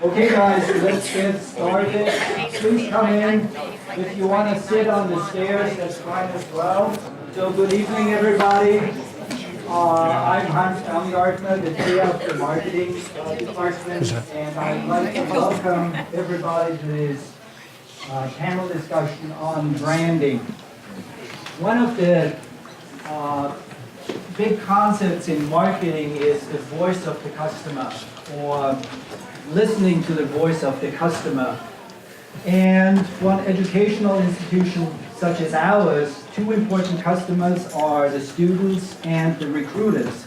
Okay guys, let's get started. Please come in. If you want to sit on the stairs, that's fine as well. So good evening everybody. I'm Hans Baumgartner, the chair of the marketing department, and I'd like to welcome everybody to this panel discussion on branding. One of the big concepts in marketing is the voice of the customer, or listening to the voice of the customer. And for an educational institution such as ours, two important customers are the students and the recruiters.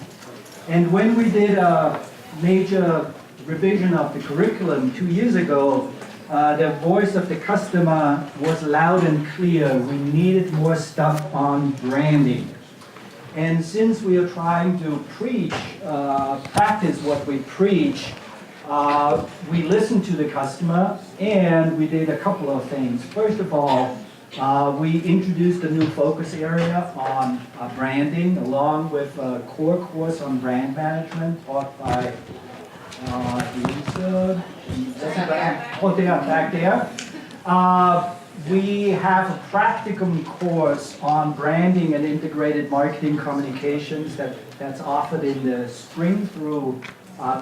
And when we did a major revision of the curriculum 2 years ago, the voice of the customer was loud and clear. We needed more stuff on branding. And since we are trying to practice what we preach, we listened to the customer and we did a couple of things. First of all, we introduced a new focus area on branding, along with a core course on brand management taught by Lisa. Back there. We have a practicum course on branding and integrated marketing communications that's offered in the spring through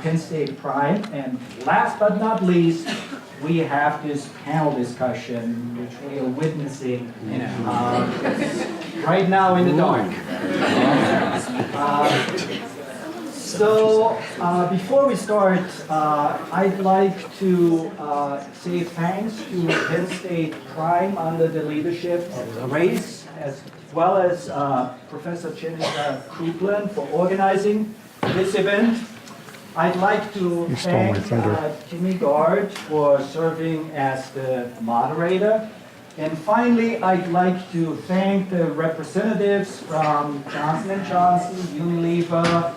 Penn State Prime. And last but not least, we have this panel discussion, which we are witnessing right now in the dark. So before we start, I'd like to say thanks to Penn State Prime under the leadership of Grace, as well as Professor Jennifer Kruplan for organizing this event. I'd like to thank Jimmy Gard for serving as the moderator. And finally, I'd like to thank the representatives from Johnson & Johnson, Unilever,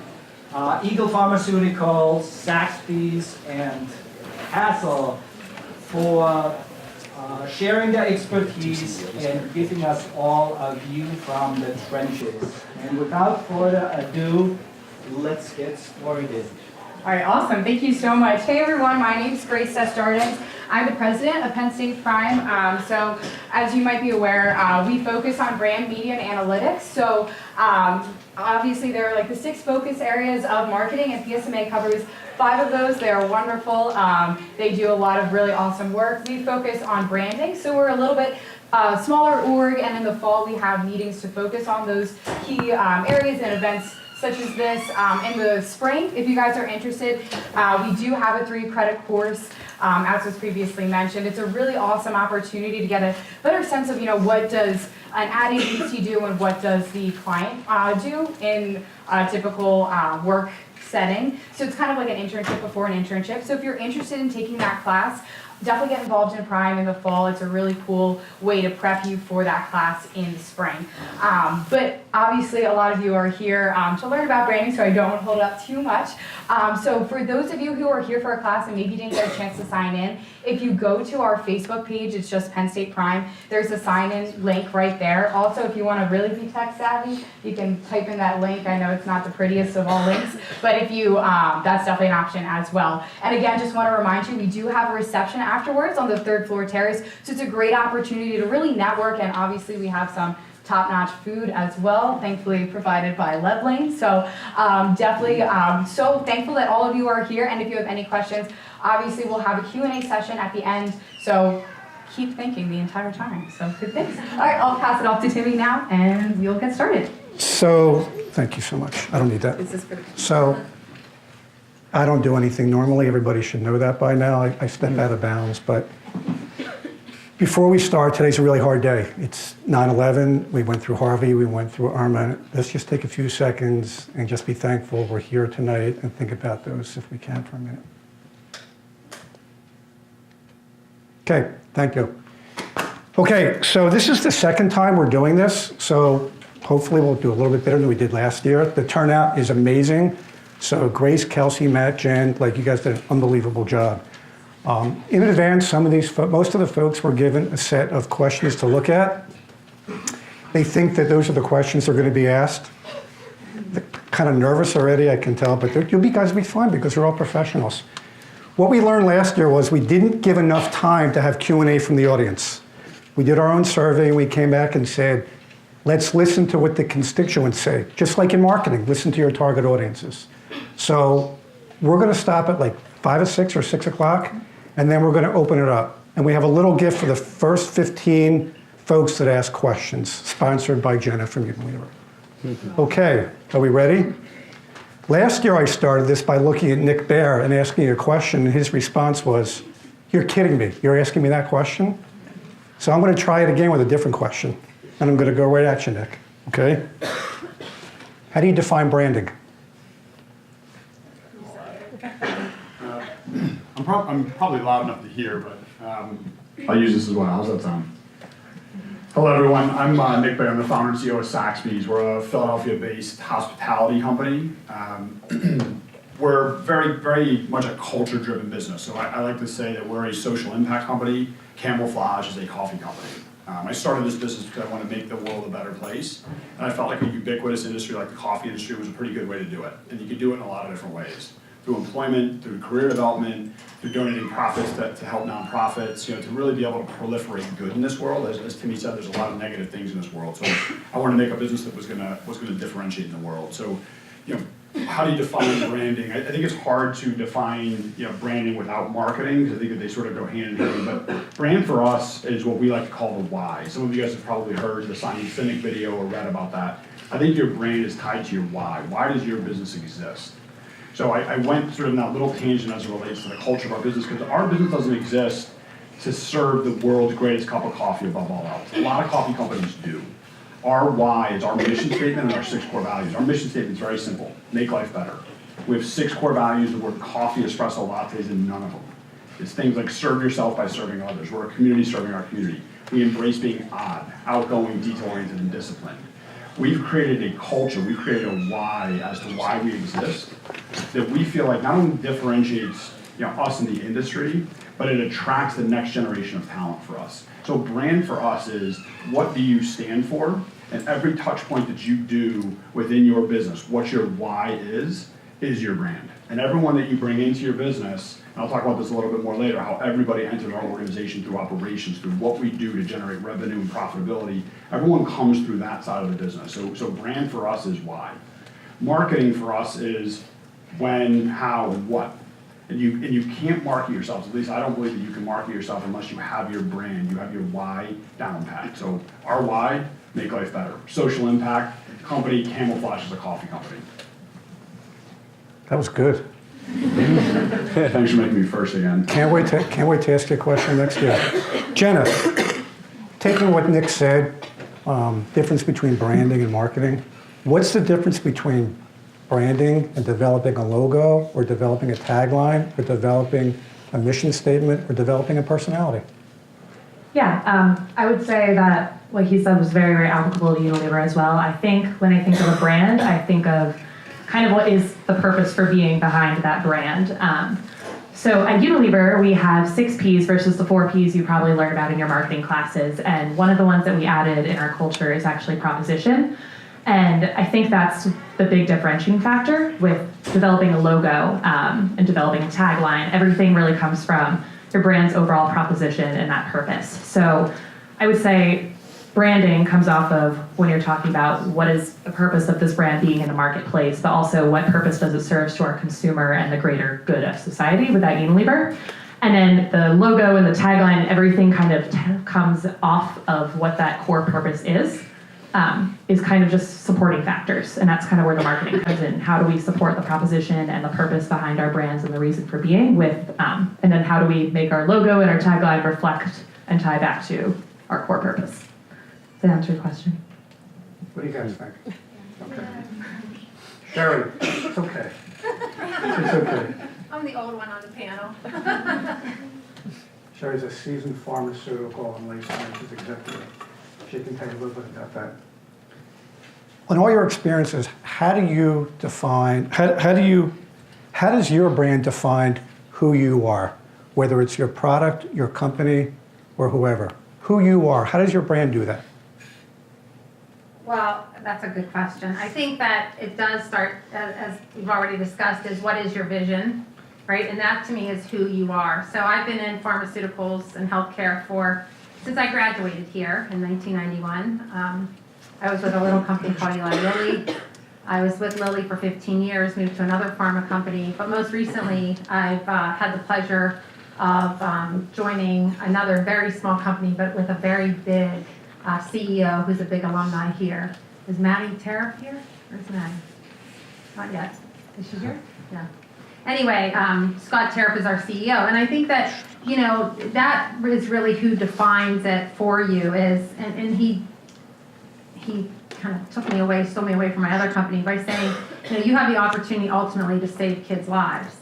Eagle Pharmaceuticals, Saxby's, and Castle for sharing their expertise and giving us all a view from the trenches. And without further ado, let's get started. All right, awesome. Thank you so much. Hey everyone, my name is Grace Desjardins. I'm the president of Penn State Prime. So as you might be aware, we focus on brand media and analytics. So obviously there are like the 6 focus areas of marketing, and PSMA covers 5 of those. They are wonderful. They do a lot of really awesome work. We focus on branding, so we're a little bit smaller org, and in the fall we have meetings to focus on those key areas and events such as this. In the spring, if you guys are interested, we do have a 3-credit course, as was previously mentioned. It's a really awesome opportunity to get a better sense of, what does an ad agency do and what does the client do in a typical work setting. So it's kind of like an internship before an internship. So if you're interested in taking that class, definitely get involved in Prime in the fall. It's a really cool way to prep you for that class in the spring. But obviously a lot of you are here to learn about branding, so I don't want to hold it up too much. So for those of you who are here for a class and maybe didn't get a chance to sign in, if you go to our Facebook page, it's just Penn State Prime, there's a sign-in link right there. Also, if you want to really be tech savvy, you can type in that link. I know it's not the prettiest of all links, but if you, that's definitely an option as well. And again, just want to remind you, we do have a reception afterwards on the 3rd floor terrace, so it's a great opportunity to really network, and obviously we have some top-notch food as well, thankfully provided by Levling. So definitely so thankful that all of you are here, and if you have any questions, obviously we'll have a Q&A session at the end, so keep thinking the entire time. So good things. All right, I'll pass it off to Timmy now, and we'll get started. So, thank you so much. I don't need that. Is this good? So, I don't do anything normally. Everybody should know that by now. I step out of bounds, but before we start, today's a really hard day. It's 9/11. We went through Harvey. We went through Irma. Let's just take a few seconds and just be thankful we're here tonight and think about those if we can for a minute. Okay, thank you. Okay, so this is the second time we're doing this, so hopefully we'll do a little bit better than we did last year. The turnout is amazing. So Grace, Kelsey, Matt, Jen, you guys did an unbelievable job. In advance, most of the folks were given a set of questions to look at. They think that those are the questions they're going to be asked. They're kind of nervous already, I can tell, but you guys will be fine because we're all professionals. What we learned last year was we didn't give enough time to have Q&A from the audience. We did our own survey and we came back and said, let's listen to what the constituents say. Just like in marketing, listen to your target audiences. So we're going to stop at like 5 or 6 or 6 o'clock, and then we're going to open it up. And we have a little gift for the first 15 folks that ask questions, sponsored by Jenna from Unilever. Okay, are we ready? Last year I started this by looking at Nick Bear and asking a question, and his response was, you're kidding me, you're asking me that question? So I'm going to try it again with a different question, and I'm going to go right at you, Nick, okay? How do you define branding? I'm probably loud enough to hear, but I'll use this as well. How's that sound? Hello, everyone. I'm Nick Bear. I'm the founder and CEO of Saxby's. We're a Philadelphia-based hospitality company. We're very, very much a culture-driven business. So I like to say that we're a social impact company. Camouflage is a coffee company. I started this business because I want to make the world a better place. And I felt like a ubiquitous industry like the coffee industry was a pretty good way to do it. And you could do it in a lot of different ways. Through employment, through career development, through donating profits to help nonprofits, to really be able to proliferate good in this world. As Timmy said, there's a lot of negative things in this world. So I wanted to make a business that was gonna differentiate in the world. So, how do you define branding? I think it's hard to define, branding without marketing, because I think that they sort of go hand in hand. But brand for us is what we like to call the why. Some of you guys have probably heard the Simon Sinek video or read about that. I think your brand is tied to your why. Why does your business exist? So I went sort of in that little tangent as it relates to the culture of our business, because our business doesn't exist to serve the world's greatest cup of coffee above all else. A lot of coffee companies do. Our why is our mission statement and our 6 core values. Our mission statement is very simple: make life better. We have 6 core values. The word coffee, espresso, lattes, and none of them. It's things like serve yourself by serving others. We're a community serving our community. We embrace being odd, outgoing, detail-oriented, and disciplined. We've created a culture, we've created a why as to why we exist, that we feel like not only differentiates us in the industry, but it attracts the next generation of talent for us. So brand for us is, what do you stand for? And every touch point that you do within your business, what your why is your brand. And everyone that you bring into your business, and I'll talk about this a little bit more later, how everybody enters our organization through operations, through what we do to generate revenue and profitability, everyone comes through that side of the business. So brand for us is why. Marketing for us is when, how, and what. And you can't market yourself. At least I don't believe that you can market yourself unless you have your brand, you have your why down pat. So our why, make life better. Social impact, company camouflages a coffee company. That was good. Thanks for making me first again. Can't wait to ask you a question next year. Jenna, taking what Nick said, difference between branding and marketing, what's the difference between branding and developing a logo, or developing a tagline, or developing a mission statement, or developing a personality? Yeah, I would say that what he said was very, very applicable to Unilever as well. I think when I think of a brand, I think of kind of what is the purpose for being behind that brand. So at Unilever, we have 6 Ps versus the 4 Ps you probably learned about in your marketing classes. And one of the ones that we added in our culture is actually proposition. And I think that's the big differentiating factor with developing a logo and developing a tagline. Everything really comes from your brand's overall proposition and that purpose. So I would say branding comes off of when you're talking about what is the purpose of this brand being in the marketplace, but also what purpose does it serve to our consumer and the greater good of society with that Unilever. And then the logo and the tagline, everything kind of comes off of what that core purpose is kind of just supporting factors. And that's kind of where the marketing comes in. How do we support the proposition and the purpose behind our brands and the reason for being with, and then how do we make our logo and our tagline reflect and tie back to our core purpose? Does that answer your question? What do you guys think? Okay. Sherry, it's okay. It's okay. I'm the old one on the panel. Sherry's a seasoned pharmaceutical and life sciences executive. She can tell you a little bit about that. In all your experiences, how does your brand define who you are? Whether it's your product, your company, or whoever. Who you are, how does your brand do that? Well, that's a good question. I think that it does start, as we've already discussed, is what is your vision? right? And that to me is who you are. So I've been in pharmaceuticals and healthcare since I graduated here in 1991. I was with a little company called Eli Lilly. I was with Lilly for 15 years, moved to another pharma company, but most recently I've had the pleasure of joining another very small company, but with a very big CEO who's a big alumni here. Is Maddie Tariff here? Where's Maddie? Not yet. Is she here? Yeah. Anyway, Scott Tariff is our CEO, and I think that, that is really who defines it for you and he kind of stole me away from my other company by saying, you have the opportunity ultimately to save kids' lives.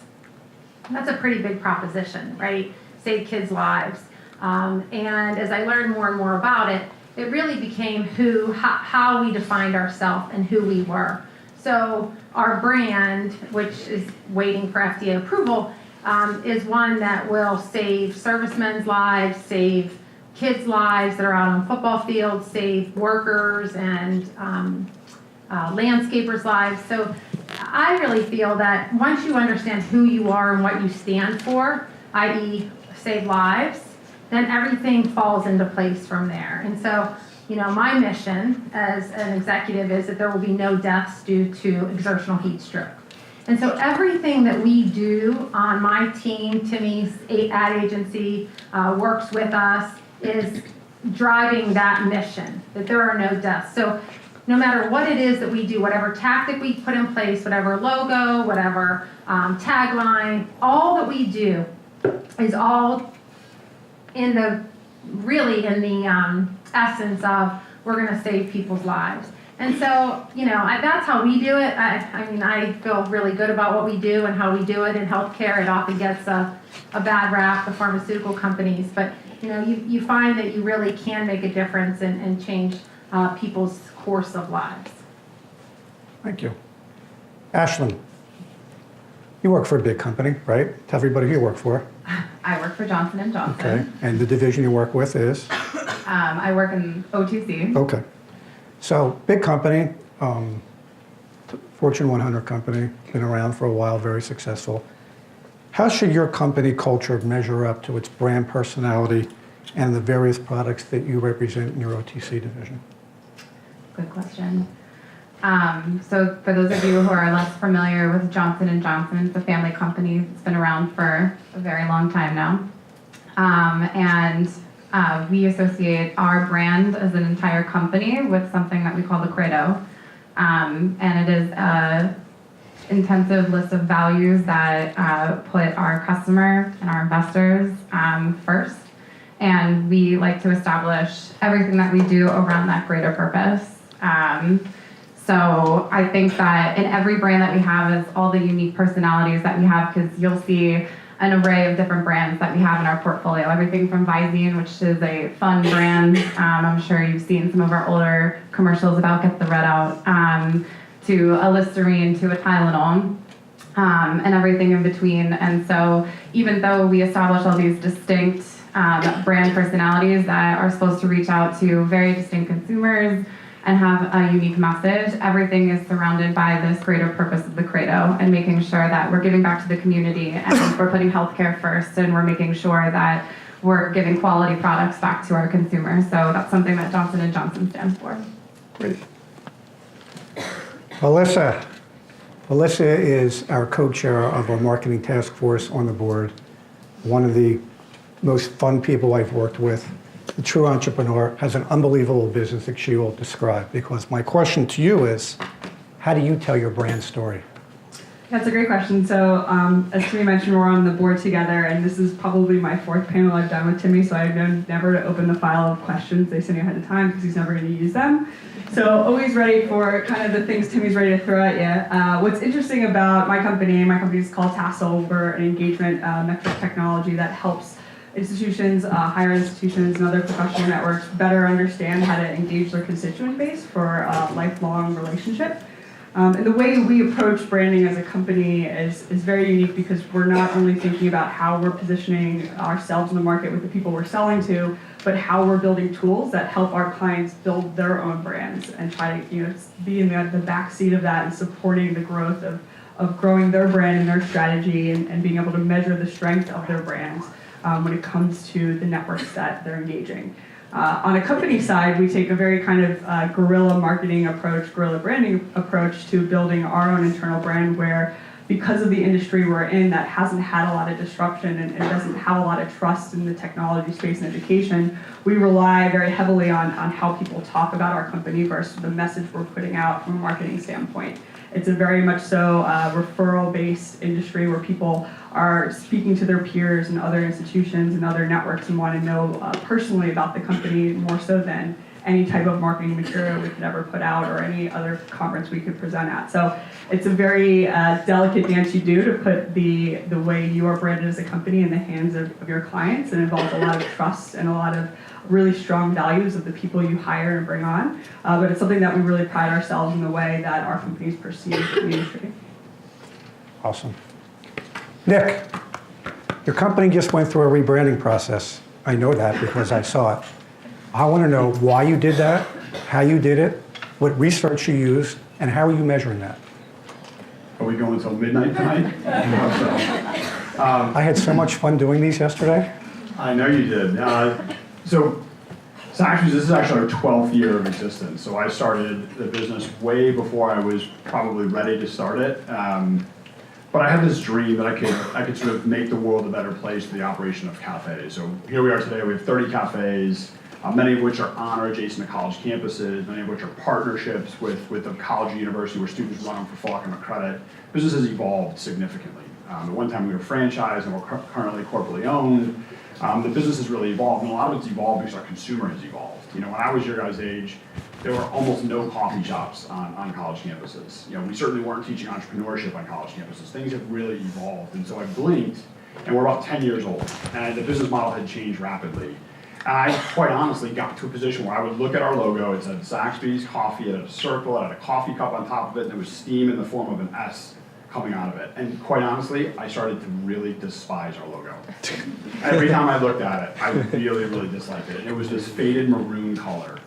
And that's a pretty big proposition, right? Save kids' lives. And as I learned more and more about it, it really became how we defined ourselves and who we were. So our brand, which is waiting for FDA approval, is one that will save servicemen's lives, save kids' lives that are out on football fields, save workers and landscapers' lives. So I really feel that once you understand who you are and what you stand for, i.e. save lives, then everything falls into place from there. And so, my mission as an executive is that there will be no deaths due to exertional heat stroke. And so everything that we do on my team, Timmy's ad agency, works with us, is driving that mission, that there are no deaths. So no matter what it is that we do, whatever tactic we put in place, whatever logo, whatever tagline, all that we do is all in the essence of we're going to save people's lives. And so, that's how we do it. I feel really good about what we do and how we do it in healthcare. It often gets a bad rap, the pharmaceutical companies, but you find that you really can make a difference and change people's course of lives. Thank you. Ashlyn, you work for a big company, right? Tell everybody who you work for. I work for Johnson & Johnson. Okay, and the division you work with is? I work in OTC. Okay. So, big company, Fortune 100 company, been around for a while, very successful. How should your company culture measure up to its brand personality and the various products that you represent in your OTC division? Good question. So for those of you who are less familiar with Johnson & Johnson, it's a family company. It's been around for a very long time now. We associate our brand as an entire company with something that we call the Credo. And it is an intensive list of values that put our customer and our investors first. And we like to establish everything that we do around that greater purpose. So I think that in every brand that we have is all the unique personalities that we have, because you'll see an array of different brands that we have in our portfolio. Everything from Visine, which is a fun brand. I'm sure you've seen some of our older commercials about Get the Red Out, to a Listerine, to a Tylenol, and everything in between. And so even though we establish all these distinct brand personalities that are supposed to reach out to very distinct consumers and have a unique message, everything is surrounded by this greater purpose of the Credo and making sure that we're giving back to the community and we're putting healthcare first, and we're making sure that we're giving quality products back to our consumers. So that's something that Johnson & Johnson stands for. Great. Alyssa. Alyssa is our co-chair of our marketing task force on the board. One of the most fun people I've worked with. The true entrepreneur, has an unbelievable business that she will describe. Because my question to you is, how do you tell your brand story? That's a great question. So as Timmy mentioned, we're on the board together, and this is probably my fourth panel I've done with Timmy, so I've known never to open the file of questions they send you ahead of time because he's never going to use them. So always ready for kind of the things Timmy's ready to throw at you. What's interesting about my company is called Tassel. We're an engagement metric technology that helps institutions, higher institutions, and other professional networks better understand how to engage their constituent base for a lifelong relationship. And the way we approach branding as a company is very unique, because we're not only thinking about how we're positioning ourselves in the market with the people we're selling to, but how we're building tools that help our clients build their own brands and try to be in the back seat of that and supporting the growth of growing their brand and their strategy and being able to measure the strength of their brands when it comes to the networks that they're engaging. On a company side, we take a very kind of guerrilla marketing approach, guerrilla branding approach to building our own internal brand where because of the industry we're in that hasn't had a lot of disruption and doesn't have a lot of trust in the technology space and education, we rely very heavily on how people talk about our company versus the message we're putting out from a marketing standpoint. It's a very much so referral-based industry where people are speaking to their peers and other institutions and other networks and want to know personally about the company more so than any type of marketing material we could ever put out or any other conference we could present at. So it's a very delicate dance you do to put the way you are branded as a company in the hands of your clients, and involves a lot of trust and a lot of really strong values of the people you hire and bring on. But it's something that we really pride ourselves in the way that our companies perceive the industry. Awesome. Nick, your company just went through a rebranding process. I know that because I saw it. I want to know why you did that, how you did it, what research you used, and how are you measuring that? Are we going until midnight tonight? I had so much fun doing these yesterday. I know you did. So Saxby's, this is actually our 12th year of existence. So I started the business way before I was probably ready to start it. But I had this dream that I could sort of make the world a better place for the operation of cafes. So here we are today, we have 30 cafes, many of which are on or adjacent to college campuses, many of which are partnerships with the college or university where students run them for full academic credit. Business has evolved significantly. At one time we were franchised and we're currently corporately owned. The business has really evolved, and a lot of it's evolved because our consumer has evolved. You know, when I was your guys' age, there were almost no coffee shops on college campuses. You know, we certainly weren't teaching entrepreneurship on college campuses. Things have really evolved, and so I blinked, and we're about 10 years old, and the business model had changed rapidly. And I quite honestly got to a position where I would look at our logo, it said Saxby's Coffee, it had a circle, it had a coffee cup on top of it, and there was steam in the form of an S coming out of it. And quite honestly, I started to really despise our logo. Every time I looked at it, I really, really disliked it. And it was this faded maroon color.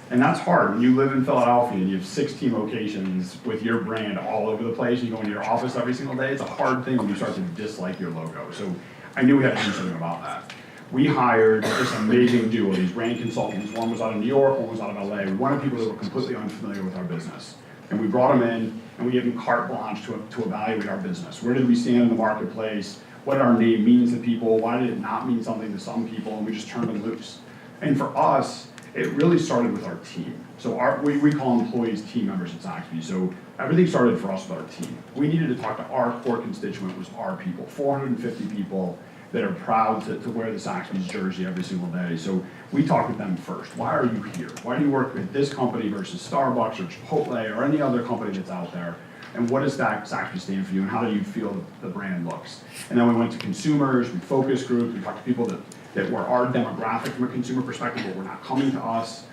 And that's hard. When you live in Philadelphia and you have 16 locations with your brand all over the place and you go into your office every single day, it's a hard thing when you start to dislike your logo. So I knew we had to do something about that. We hired this amazing duo, these brand consultants. One was out of New York, one was out of LA. We wanted people that were completely unfamiliar with our business. And we brought them in and we gave them carte blanche to evaluate our business. Where did we stand in the marketplace? What did our name mean to people? Why did it not mean something to some people? And we just turned them loose. And for us, it really started with our team. So we call employees team members at Saxby's. So everything started for us with our team. We needed to talk to our core constituent, was our people, 450 people that are proud to wear the Saxby's jersey every single day. So we talked with them first. Why are you here? Why do you work with this company versus Starbucks or Chipotle or any other company that's out there? And what does that Saxby's stand for you, and how do you feel the brand looks? And then we went to consumers, we focus groups, we talked to people that were our demographic from a consumer perspective, but were not coming to us.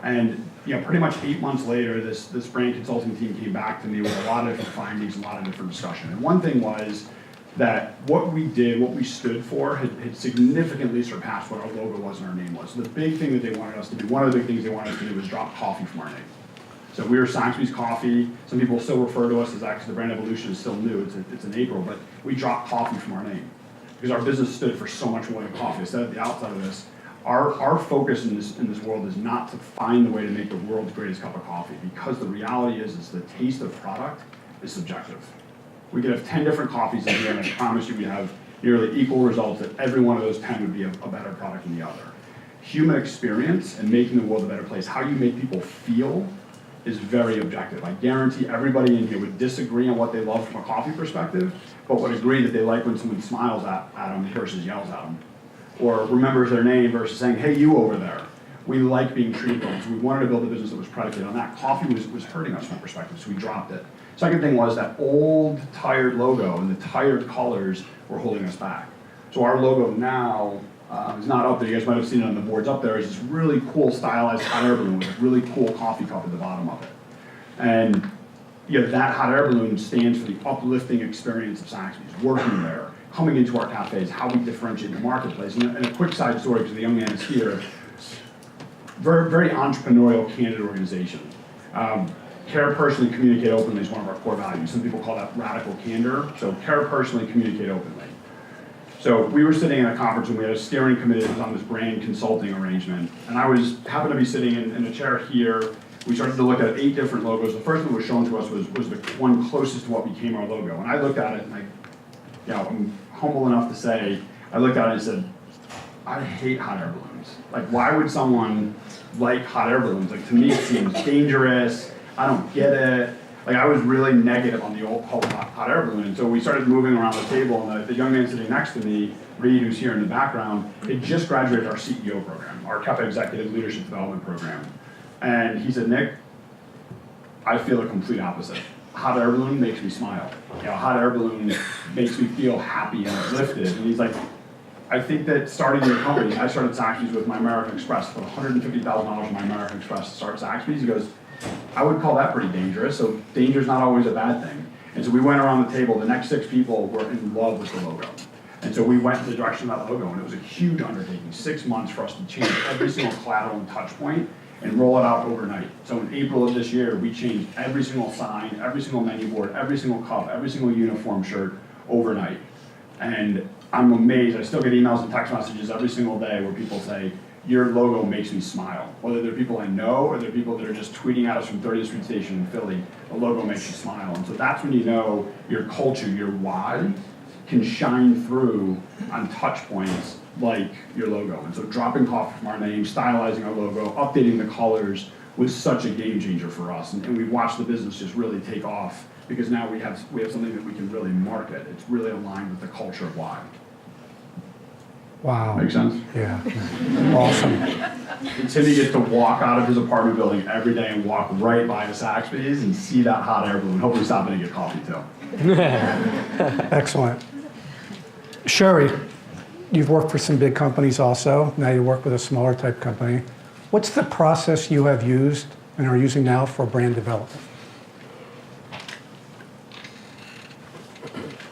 And you know, pretty much 8 months later, this brand consulting team came back to me with a lot of different findings, a lot of different discussion. And one thing was that what we did, what we stood for, had significantly surpassed what our logo was and our name was. So the big thing that they wanted us to do, one of the big things they wanted us to do was drop coffee from our name. So we were Saxby's Coffee. Some people still refer to us as, actually the brand evolution is still new, it's in April, but we dropped coffee from our name. Because our business stood for so much more than coffee. I said at the outset of this, our focus in this world is not to find the way to make the world's greatest cup of coffee, because the reality is the taste of product is subjective. We could have 10 different coffees in here, and I promise you we have nearly equal results, that every one of those 10 would be a better product than the other. Human experience and making the world a better place, how you make people feel, is very objective. I guarantee everybody in here would disagree on what they love from a coffee perspective, but would agree that they like when someone smiles at them versus yells at them, or remembers their name versus saying, hey, you over there. We like being treated well, so we wanted to build a business that was predicated on that. Coffee was hurting us from that perspective, so we dropped it. Second thing was that old, tired logo and the tired colors were holding us back. So our logo now is not up there. You guys might have seen it on the boards up there. Is this really cool stylized hot air balloon with a really cool coffee cup at the bottom of it. And you know, that hot air balloon stands for the uplifting experience of Saxby's, working there, coming into our cafes, how we differentiate in the marketplace. And a quick side story, because the young man is here, very, very entrepreneurial, candid organization. care personally, communicate openly is one of our core values. Some people call that radical candor. So care personally, communicate openly. So we were sitting in a conference and we had a steering committee that was on this brand consulting arrangement. And I happened to be sitting in a chair here. We started to look at 8 different logos. The first one that was shown to us was the one closest to what became our logo. And I looked at it and I'm humble enough to say, I looked at it and said, I hate hot air balloons. Like, why would someone like hot air balloons? Like, to me, it seems dangerous. I don't get it. Like, I was really negative on the whole hot air balloon. And so we started moving around the table, and the young man sitting next to me, Reed, who's here in the background, had just graduated our CEO program, our CAPA Executive Leadership Development Program. And he said, Nick, I feel the complete opposite. Hot air balloon makes me smile. Hot air balloon makes me feel happy and uplifted. And he's like, I think that starting your company, I started Zaxby's with my American Express, put $150,000 in my American Express to start Zaxby's. He goes, I would call that pretty dangerous, so danger's not always a bad thing. And so we went around the table, the next 6 people were in love with the logo. And so we went in the direction of that logo, and it was a huge undertaking, 6 months for us to change every single collateral and touch point and roll it out overnight. So in April of this year, we changed every single sign, every single menu board, every single cup, every single uniform shirt overnight. And I'm amazed, I still get emails and text messages every single day where people say, your logo makes me smile. Whether they're people I know or they're people that are just tweeting at us from 30th Street Station in Philly, the logo makes you smile. And so that's when you know your culture, your why, can shine through on touch points like your logo. And so dropping off from our name, stylizing our logo, updating the colors was such a game changer for us. And we've watched the business just really take off because now we have something that we can really market. It's really aligned with the culture of why. Wow. Make sense? Yeah. Awesome. And Timmy gets to walk out of his apartment building every day and walk right by the Zaxby's and see that hot air balloon. Hopefully stop in and get coffee too. Excellent. Sherry, you've worked for some big companies also. Now you work with a smaller type company. What's the process you have used and are using now for brand development?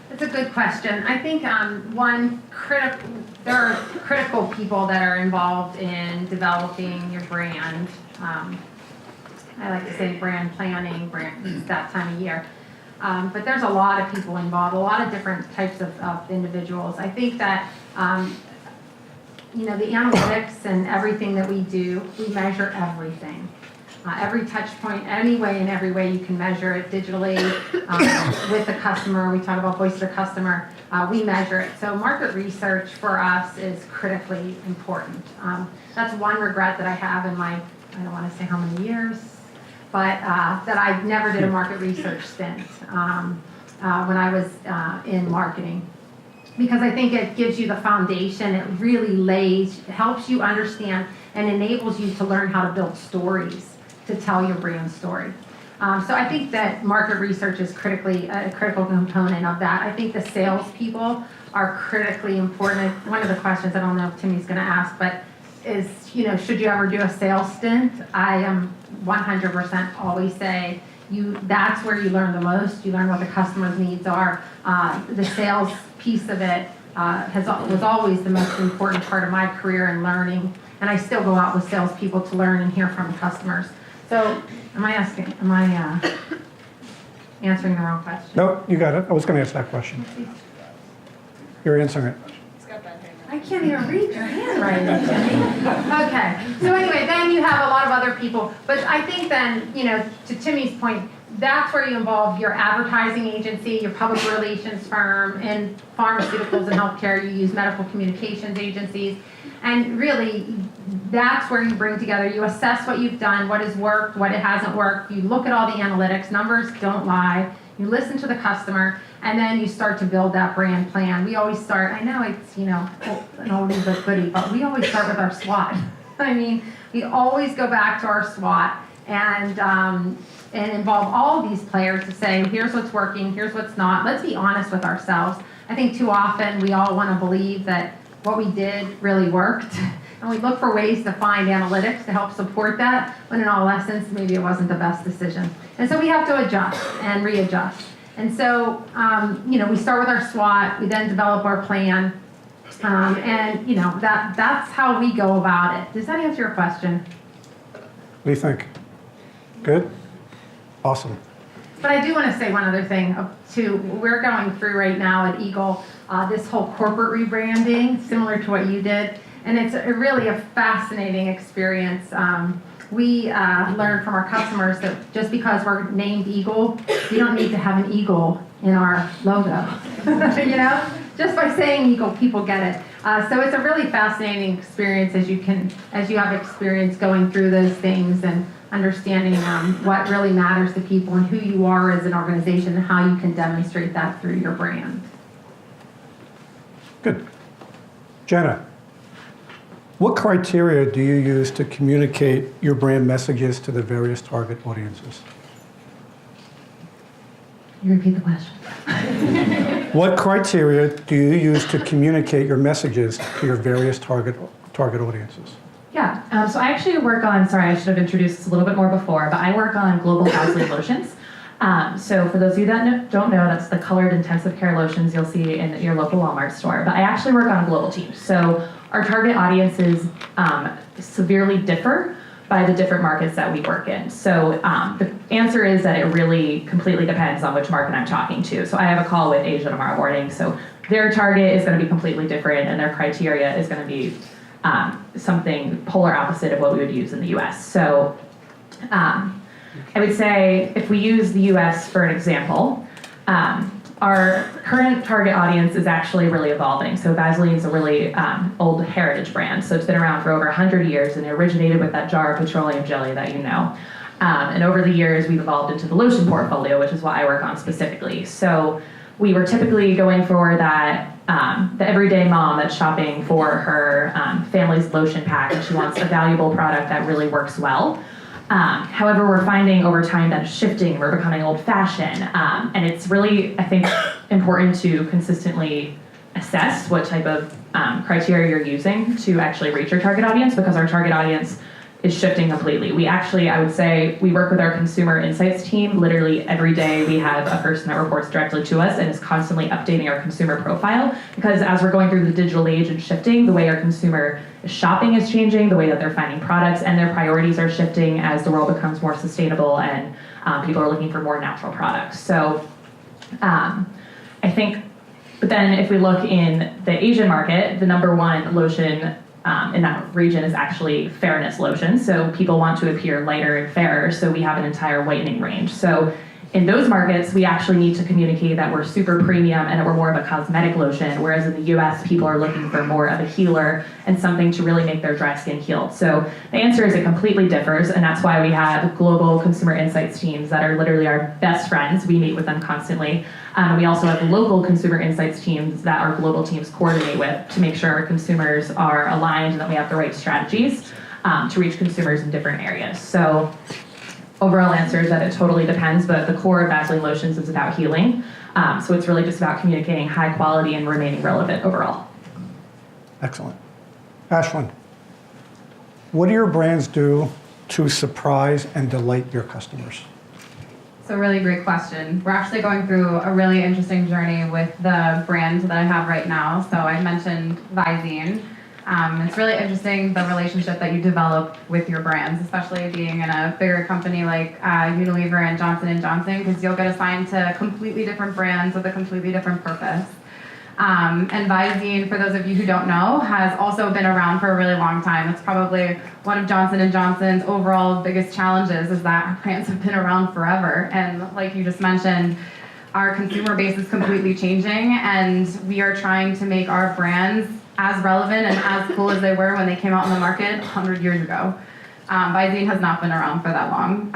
That's a good question. I think there are critical people that are involved in developing your brand. I like to say brand planning, it's that time of year. But there's a lot of people involved, a lot of different types of individuals. I think that, the analytics and everything that we do, we measure everything. Every touch point, any way and every way you can measure it digitally with the customer. We talk about voice of the customer. We measure it. So market research for us is critically important. That's one regret that I have in my, I don't want to say how many years, but that I never did a market research stint when I was in marketing. Because I think it gives you the foundation, it really helps you understand and enables you to learn how to build stories to tell your brand story. So I think that market research is a critical component of that. I think the salespeople are critically important. One of the questions, I don't know if Timmy's gonna ask, but is, should you ever do a sales stint? I am 100% always say, that's where you learn the most. You learn what the customer's needs are. The sales piece of it was always the most important part of my career in learning. And I still go out with salespeople to learn and hear from customers. So, am I answering the wrong question? Nope, you got it. I was going to ask that question. You're answering it. I can't even read your handwriting. Okay. So anyway, then you have a lot of other people. But I think then, to Timmy's point, that's where you involve your advertising agency, your public relations firm, in pharmaceuticals and healthcare, you use medical communications agencies. And really, that's where you bring together, you assess what you've done, what has worked, what it hasn't worked. You look at all the analytics, numbers don't lie. You listen to the customer, and then you start to build that brand plan. We always start, I know it's, an oldie but goodie, but we always start with our SWOT. I mean, we always go back to our SWOT and involve all of these players to say, here's what's working, here's what's not. Let's be honest with ourselves. I think too often we all want to believe that what we did really worked. And we look for ways to find analytics to help support that, when in all essence, maybe it wasn't the best decision. And so we have to adjust and readjust. And so, we start with our SWOT, we then develop our plan, and that's how we go about it. Does that answer your question? What do you think? Good? Awesome. But I do want to say one other thing too. We're going through right now at Eagle this whole corporate rebranding, similar to what you did, and it's really a fascinating experience. We learned from our customers that just because we're named Eagle, we don't need to have an eagle in our logo. You know, just by saying Eagle, people get it. So it's a really fascinating experience as you have experience going through those things and understanding what really matters to people and who you are as an organization and how you can demonstrate that through your brand. Good. Jenna, what criteria do you use to communicate your brand messages to the various target audiences? You repeat the question. What criteria do you use to communicate your messages to your various target audiences? Yeah, so I actually work on, sorry, I should have introduced this a little bit more before, but I work on global Vaseline lotions. So for those of you that don't know, that's the colored intensive care lotions you'll see in your local Walmart store. But I actually work on a global team. So our target audiences severely differ by the different markets that we work in. So the answer is that it really completely depends on which market I'm talking to. So I have a call with Asia tomorrow morning. So their target is going to be completely different and their criteria is going to be something polar opposite of what we would use in the US. So I would say if we use the US for an example, our current target audience is actually really evolving. So Vaseline is a really old heritage brand. So it's been around for over 100 years and it originated with that jar of petroleum jelly that you know. And over the years, we've evolved into the lotion portfolio, which is what I work on specifically. So we were typically going for that, the everyday mom that's shopping for her family's lotion pack and she wants a valuable product that really works well. However, we're finding over time that it's shifting, we're becoming old-fashioned, and it's really, I think, important to consistently assess what type of criteria you're using to actually reach your target audience, because our target audience is shifting completely. We actually, I would say, we work with our consumer insights team. Literally every day we have a person that reports directly to us and is constantly updating our consumer profile, because as we're going through the digital age and shifting, the way our consumer shopping is changing, the way that they're finding products, and their priorities are shifting as the world becomes more sustainable and people are looking for more natural products. So I think, but then if we look in the Asian market, the number one lotion in that region is actually fairness lotion. So people want to appear lighter and fairer, so we have an entire whitening range. So in those markets, we actually need to communicate that we're super premium and that we're more of a cosmetic lotion, whereas in the US, people are looking for more of a healer and something to really make their dry skin healed. So the answer is it completely differs, and that's why we have global consumer insights teams that are literally our best friends. We meet with them constantly. We also have local consumer insights teams that our global teams coordinate with to make sure our consumers are aligned and that we have the right strategies to reach consumers in different areas. So overall answer is that it totally depends, but the core of Vaseline lotions is about healing. So it's really just about communicating high quality and remaining relevant overall. Excellent. Ashlyn, what do your brands do to surprise and delight your customers? So really great question. We're actually going through a really interesting journey with the brand that I have right now. So I mentioned Visine. It's really interesting the relationship that you develop with your brands, especially being in a bigger company like Unilever and Johnson & Johnson, because you'll get assigned to completely different brands with a completely different purpose. And Visine, for those of you who don't know, has also been around for a really long time. It's probably one of Johnson & Johnson's overall biggest challenges is that our brands have been around forever. And like you just mentioned, our consumer base is completely changing, and we are trying to make our brands as relevant and as cool as they were when they came out in the market 100 years ago. Visine has not been around for that long.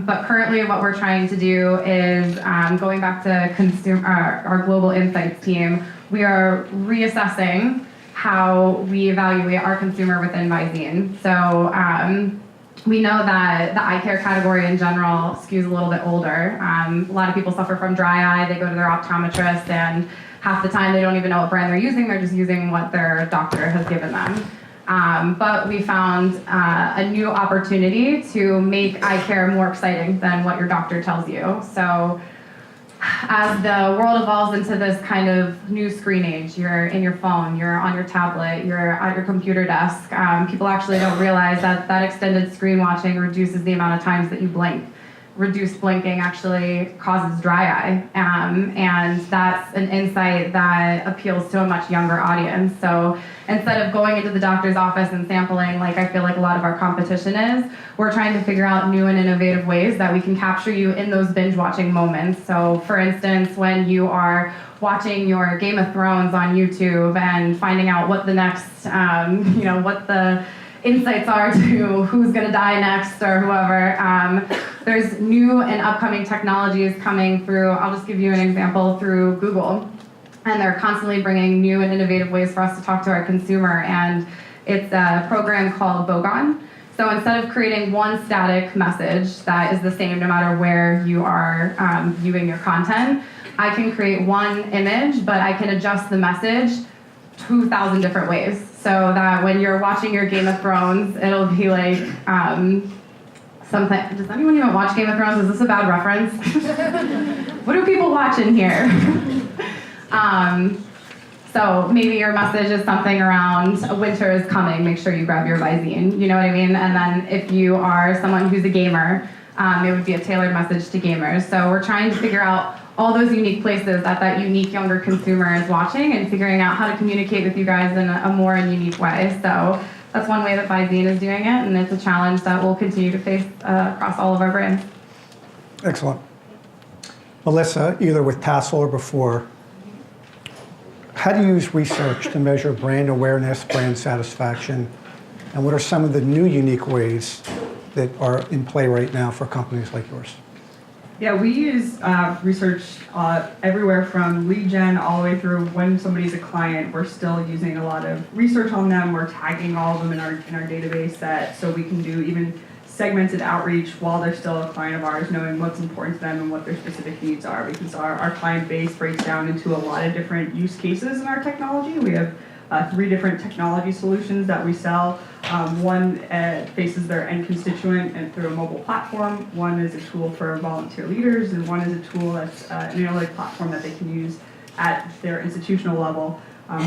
But currently what we're trying to do is, going back to our global insights team, we are reassessing how we evaluate our consumer within Visine. So we know that the eye care category in general skews a little bit older. A lot of people suffer from dry eye, they go to their optometrist, and half the time they don't even know what brand they're using, they're just using what their doctor has given them. But we found a new opportunity to make eye care more exciting than what your doctor tells you. So as the world evolves into this kind of new screen age, you're in your phone, you're on your tablet, you're at your computer desk, people actually don't realize that that extended screen watching reduces the amount of times that you blink. reduced blinking actually causes dry eye. And that's an insight that appeals to a much younger audience. So instead of going into the doctor's office and sampling, like I feel like a lot of our competition is, we're trying to figure out new and innovative ways that we can capture you in those binge watching moments. So for instance, when you are watching your Game of Thrones on YouTube and finding out what the next, what the insights are to who's going to die next or whoever. There's new and upcoming technologies coming through. I'll just give you an example through Google. And they're constantly bringing new and innovative ways for us to talk to our consumer. And it's a program called Bogon. So instead of creating one static message that is the same no matter where you are viewing your content, I can create one image, but I can adjust the message 2,000 different ways. So that when you're watching your Game of Thrones, it'll be like something. Does anyone even watch Game of Thrones? Is this a bad reference? What do people watch in here? So maybe your message is something around winter is coming, make sure you grab your Visine, you know what I mean? And then if you are someone who's a gamer, it would be a tailored message to gamers. So we're trying to figure out all those unique places that unique younger consumer is watching and figuring out how to communicate with you guys in a more unique way. So that's one way that Visine is doing it, and it's a challenge that we'll continue to face across all of our brands. Excellent. Melissa, either with Tassel or before, how do you use research to measure brand awareness, brand satisfaction, and what are some of the new unique ways that are in play right now for companies like yours? Yeah, we use research everywhere from lead gen all the way through when somebody's a client. We're still using a lot of research on them. We're tagging all of them in our database set so we can do even segmented outreach while they're still a client of ours, knowing what's important to them and what their specific needs are, because our client base breaks down into a lot of different use cases in our technology. We have 3 different technology solutions that we sell. One faces their end constituent and through a mobile platform. One is a tool for volunteer leaders, and one is a tool that's an analytic platform that they can use at their institutional level.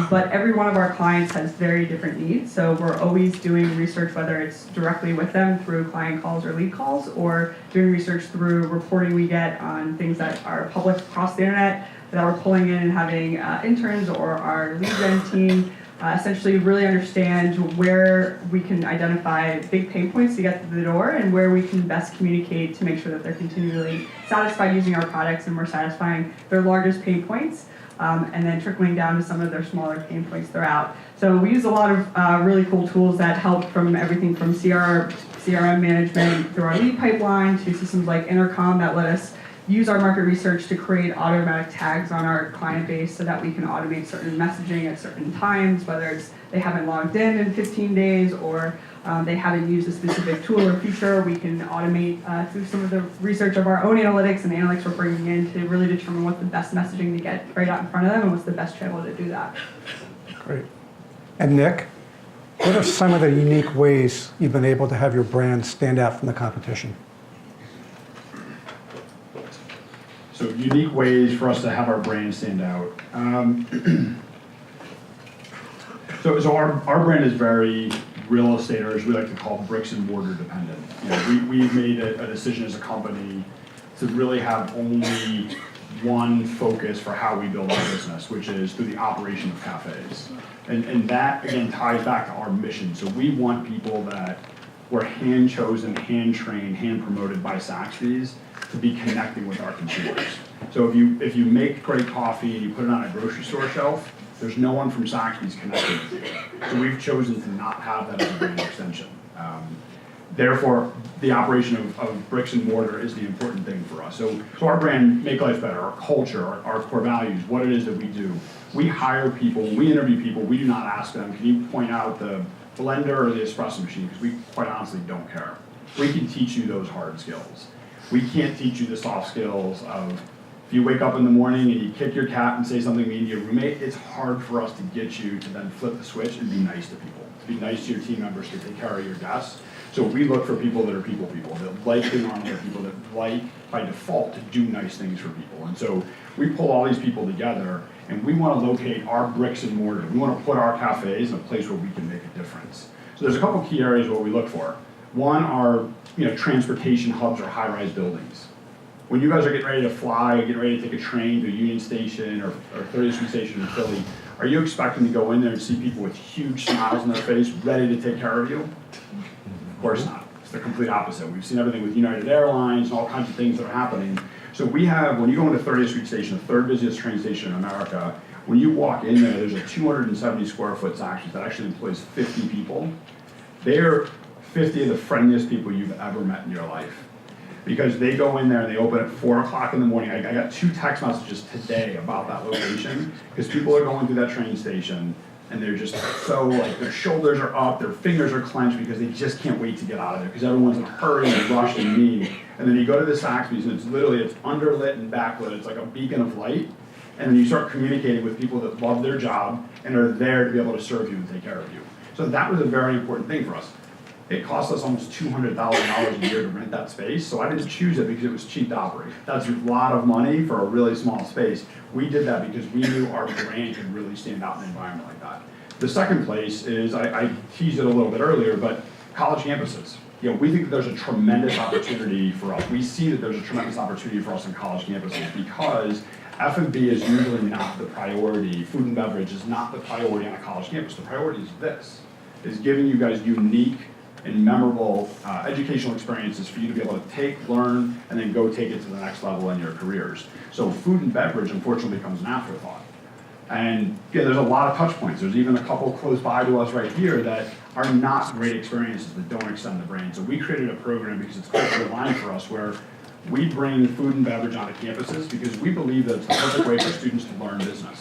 But every one of our clients has very different needs, so we're always doing research, whether it's directly with them through client calls or lead calls, or doing research through reporting we get on things that are public across the internet that we're pulling in and having interns or our lead gen team essentially really understand where we can identify big pain points to get to the door and where we can best communicate to make sure that they're continually satisfied using our products and we're satisfying their largest pain points. And then trickling down to some of their smaller pain points throughout. So we use a lot of really cool tools that help from everything from CRM management through our lead pipeline to systems like Intercom that let us use our market research to create automatic tags on our client base so that we can automate certain messaging at certain times, whether it's they haven't logged in 15 days or they haven't used a specific tool or feature. We can automate through some of the research of our own analytics and analytics we're bringing in to really determine what's the best messaging to get right out in front of them and what's the best channel to do that. Great. And Nick, what are some of the unique ways you've been able to have your brand stand out from the competition? So unique ways for us to have our brand stand out. So our brand is very real estate, or as we like to call bricks and mortar dependent. We've made a decision as a company to really have only one focus for how we build our business, which is through the operation of cafes. And that, again, ties back to our mission. So we want people that were hand-chosen, hand-trained, hand-promoted by Saxby's to be connecting with our consumers. So if you make great coffee and you put it on a grocery store shelf, there's no one from Saxby's connected with you. So we've chosen to not have that as a brand extension. Therefore, the operation of bricks and mortar is the important thing for us. So our brand, Make Life Better, our culture, our core values, what it is that we do. We hire people, when we interview people, we do not ask them, can you point out the blender or the espresso machine? Because we quite honestly don't care. We can teach you those hard skills. We can't teach you the soft skills of, if you wake up in the morning and you kick your cat and say something mean to your roommate, it's hard for us to get you to then flip the switch and be nice to people, to be nice to your team members, to take care of your guests. So we look for people that are people, that like being around other people, that like, by default, to do nice things for people. And so we pull all these people together, and we want to locate our bricks and mortar. We want to put our cafes in a place where we can make a difference. So there's a couple key areas what we look for. One, our transportation hubs or high-rise buildings. When you guys are getting ready to fly, getting ready to take a train to Union Station or 30th Street Station in Philly, are you expecting to go in there and see people with huge smiles on their face, ready to take care of you? Of course not. It's the complete opposite. We've seen everything with United Airlines and all kinds of things that are happening. So we have, when you go into 30th Street Station, the third busiest train station in America, when you walk in there, there's a 270 square foot section that actually employs 50 people. They're 50 of the friendliest people you've ever met in your life. Because they go in there and they open at 4 o'clock in the morning. I got 2 text messages today about that location, because people are going through that train station and they're just so, like, their shoulders are up, their fingers are clenched because they just can't wait to get out of there, because everyone's in a hurry and rush and need. And then you go to the Saxby's and it's underlit and backlit. It's like a beacon of light. And then you start communicating with people that love their job and are there to be able to serve you and take care of you. So that was a very important thing for us. It cost us almost $200,000 a year to rent that space, so I didn't choose it because it was cheap to operate. That's a lot of money for a really small space. We did that because we knew our brand could really stand out in an environment like that. The second place is, I teased it a little bit earlier, but college campuses. We think that there's a tremendous opportunity for us. We see that there's a tremendous opportunity for us in college campuses because F&B is usually not the priority. Food and beverage is not the priority on a college campus. The priority is this, is giving you guys unique and memorable educational experiences for you to be able to take, learn, and then go take it to the next level in your careers. So food and beverage, unfortunately, becomes an afterthought. And there's a lot of touch points. There's even a couple close by to us right here that are not great experiences that don't extend the brand. So we created a program because it's culturally aligned for us where we bring food and beverage onto campuses because we believe that it's the perfect way for students to learn business.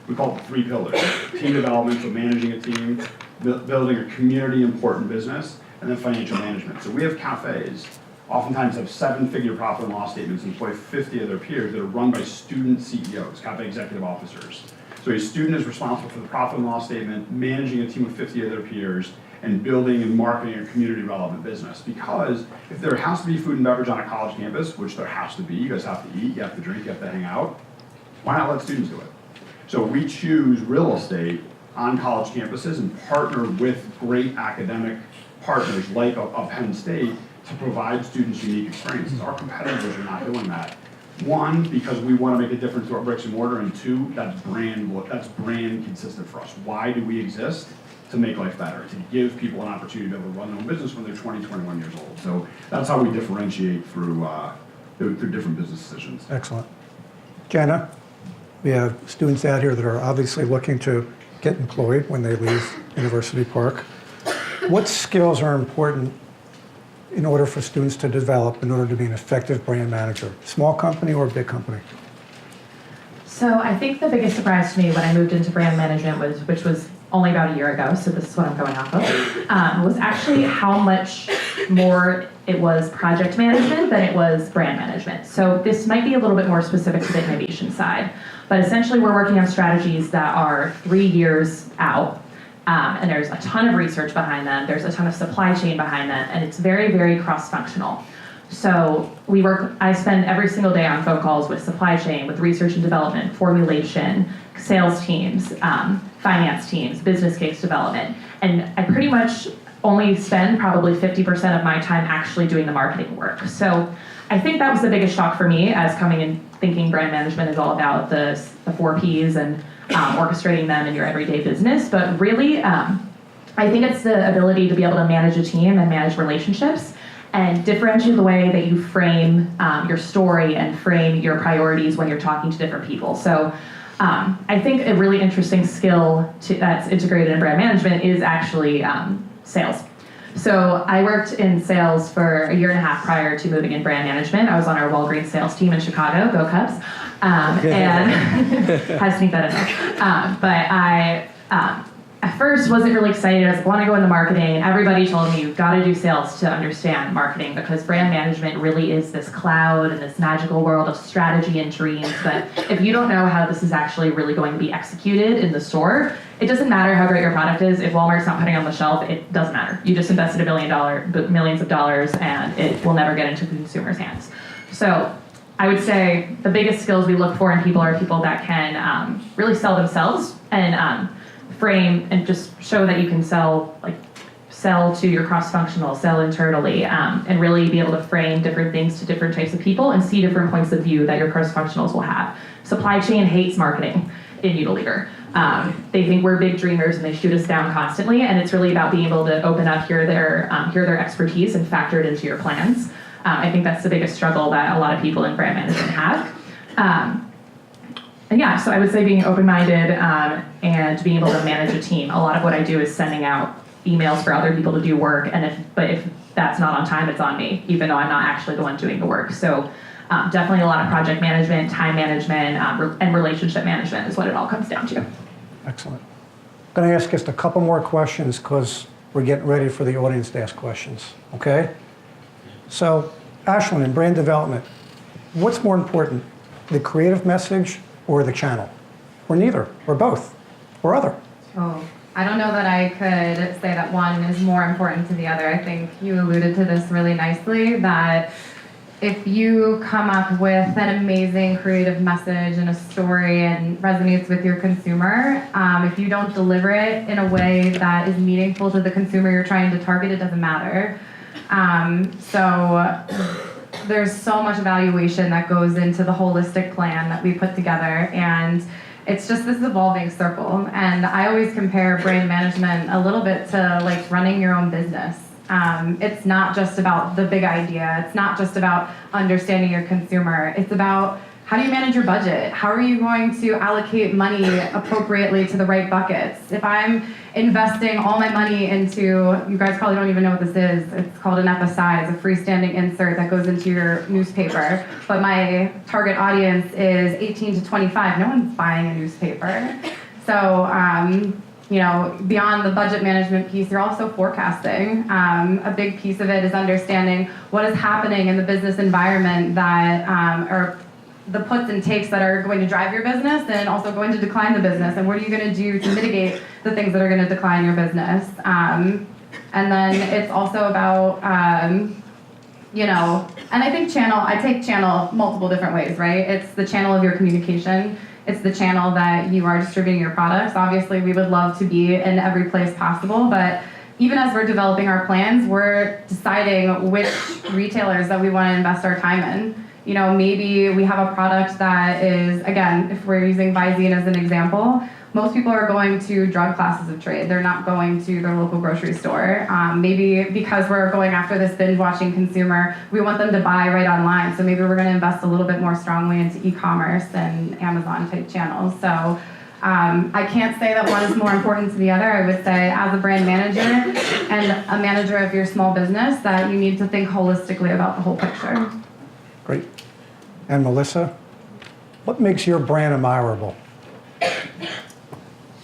We call it the 3 pillars. Team development, so managing a team, building a community important business, and then financial management. So we have cafes, oftentimes have 7-figure profit and loss statements, and employ 50 of their peers that are run by student CEOs, cafe executive officers. So a student is responsible for the profit and loss statement, managing a team of 50 of their peers, and building and marketing a community relevant business. Because if there has to be food and beverage on a college campus, which there has to be, you guys have to eat, you have to drink, you have to hang out, why not let students do it? So we choose real estate on college campuses and partner with great academic partners like a Penn State to provide students unique experiences. Our competitors are not doing that. 1, because we want to make a difference to our bricks and mortar, and 2, that's brand consistent for us. Why do we exist? To make life better, to give people an opportunity to be able to run their own business when they're 20, 21 years old. So that's how we differentiate through different business decisions. Excellent. Jenna, we have students out here that are obviously looking to get employed when they leave University Park. What skills are important in order for students to develop in order to be an effective brand manager? Small company or big company? So I think the biggest surprise to me when I moved into brand management which was only about a year ago, so this is what I'm going off of, was actually how much more it was project management than it was brand management. So this might be a little bit more specific to the innovation side, but essentially we're working on strategies that are 3 years out, and there's a ton of research behind them, there's a ton of supply chain behind them, and it's very, very cross-functional. So I spend every single day on phone calls with supply chain, with research and development, formulation, sales teams, finance teams, business case development, and I pretty much only spend probably 50% of my time actually doing the marketing work. So I think that was the biggest shock for me as coming in thinking brand management is all about the 4 Ps and orchestrating them in your everyday business, but really I think it's the ability to be able to manage a team and manage relationships and differentiate the way that you frame your story and frame your priorities when you're talking to different people. So I think a really interesting skill that's integrated in brand management is actually sales. So I worked in sales for 1.5 years prior to moving in brand management. I was on our Walgreens sales team in Chicago, go Cubs, and had to sneak that in there. But I at first wasn't really excited. I was like, I want to go into marketing. And everybody told me you've got to do sales to understand marketing because brand management really is this cloud and this magical world of strategy and dreams. But if you don't know how this is actually really going to be executed in the store, it doesn't matter how great your product is. If Walmart's not putting it on the shelf, it doesn't matter. You just invested millions of dollars and it will never get into the consumer's hands. So I would say the biggest skills we look for in people are people that can really sell themselves and frame and just show that you can sell sell to your cross-functional, sell internally, and really be able to frame different things to different types of people and see different points of view that your cross-functionals will have. Supply chain hates marketing in Unilever. They think we're big dreamers and they shoot us down constantly, and it's really about being able to open up, hear their expertise and factor it into your plans. I think that's the biggest struggle that a lot of people in brand management have. And yeah, so I would say being open-minded and being able to manage a team. A lot of what I do is sending out emails for other people to do work, and if that's not on time, it's on me, even though I'm not actually the one doing the work. So definitely a lot of project management, time management, and relationship management is what it all comes down to. Excellent. I'm going to ask just a couple more questions because we're getting ready for the audience to ask questions, okay? So, Ashlyn, in brand development, what's more important, the creative message or the channel? Or neither, or both, or other? Oh, I don't know that I could say that one is more important to the other. I think you alluded to this really nicely, that if you come up with an amazing creative message and a story and resonates with your consumer, if you don't deliver it in a way that is meaningful to the consumer you're trying to target, it doesn't matter. So there's so much evaluation that goes into the holistic plan that we put together, and it's just this evolving circle. And I always compare brand management a little bit to like running your own business. It's not just about the big idea. It's not just about understanding your consumer. It's about how do you manage your budget? How are you going to allocate money appropriately to the right buckets? If I'm investing all my money into, you guys probably don't even know what this is. It's called an FSI. It's a freestanding insert that goes into your newspaper. But my target audience is 18 to 25. No one's buying a newspaper. So, you know, beyond the budget management piece, you're also forecasting. A big piece of it is understanding what is happening in the business environment that are the puts and takes that are going to drive your business and also going to decline the business, and what are you going to do to mitigate the things that are going to decline your business. And then it's also about, you know, and I think I take channel multiple different ways, right? It's the channel of your communication. It's the channel that you are distributing your products. Obviously, we would love to be in every place possible, but even as we're developing our plans, we're deciding which retailers that we want to invest our time in. You know, maybe we have a product that is, again, if we're using Visine as an example, most people are going to drug classes of trade. They're not going to their local grocery store. Maybe because we're going after this binge-watching consumer, we want them to buy right online. So maybe we're going to invest a little bit more strongly into e-commerce and Amazon-type channels. So I can't say that one is more important to the other. I would say as a brand manager and a manager of your small business that you need to think holistically about the whole picture. Great. And Melissa, what makes your brand admirable?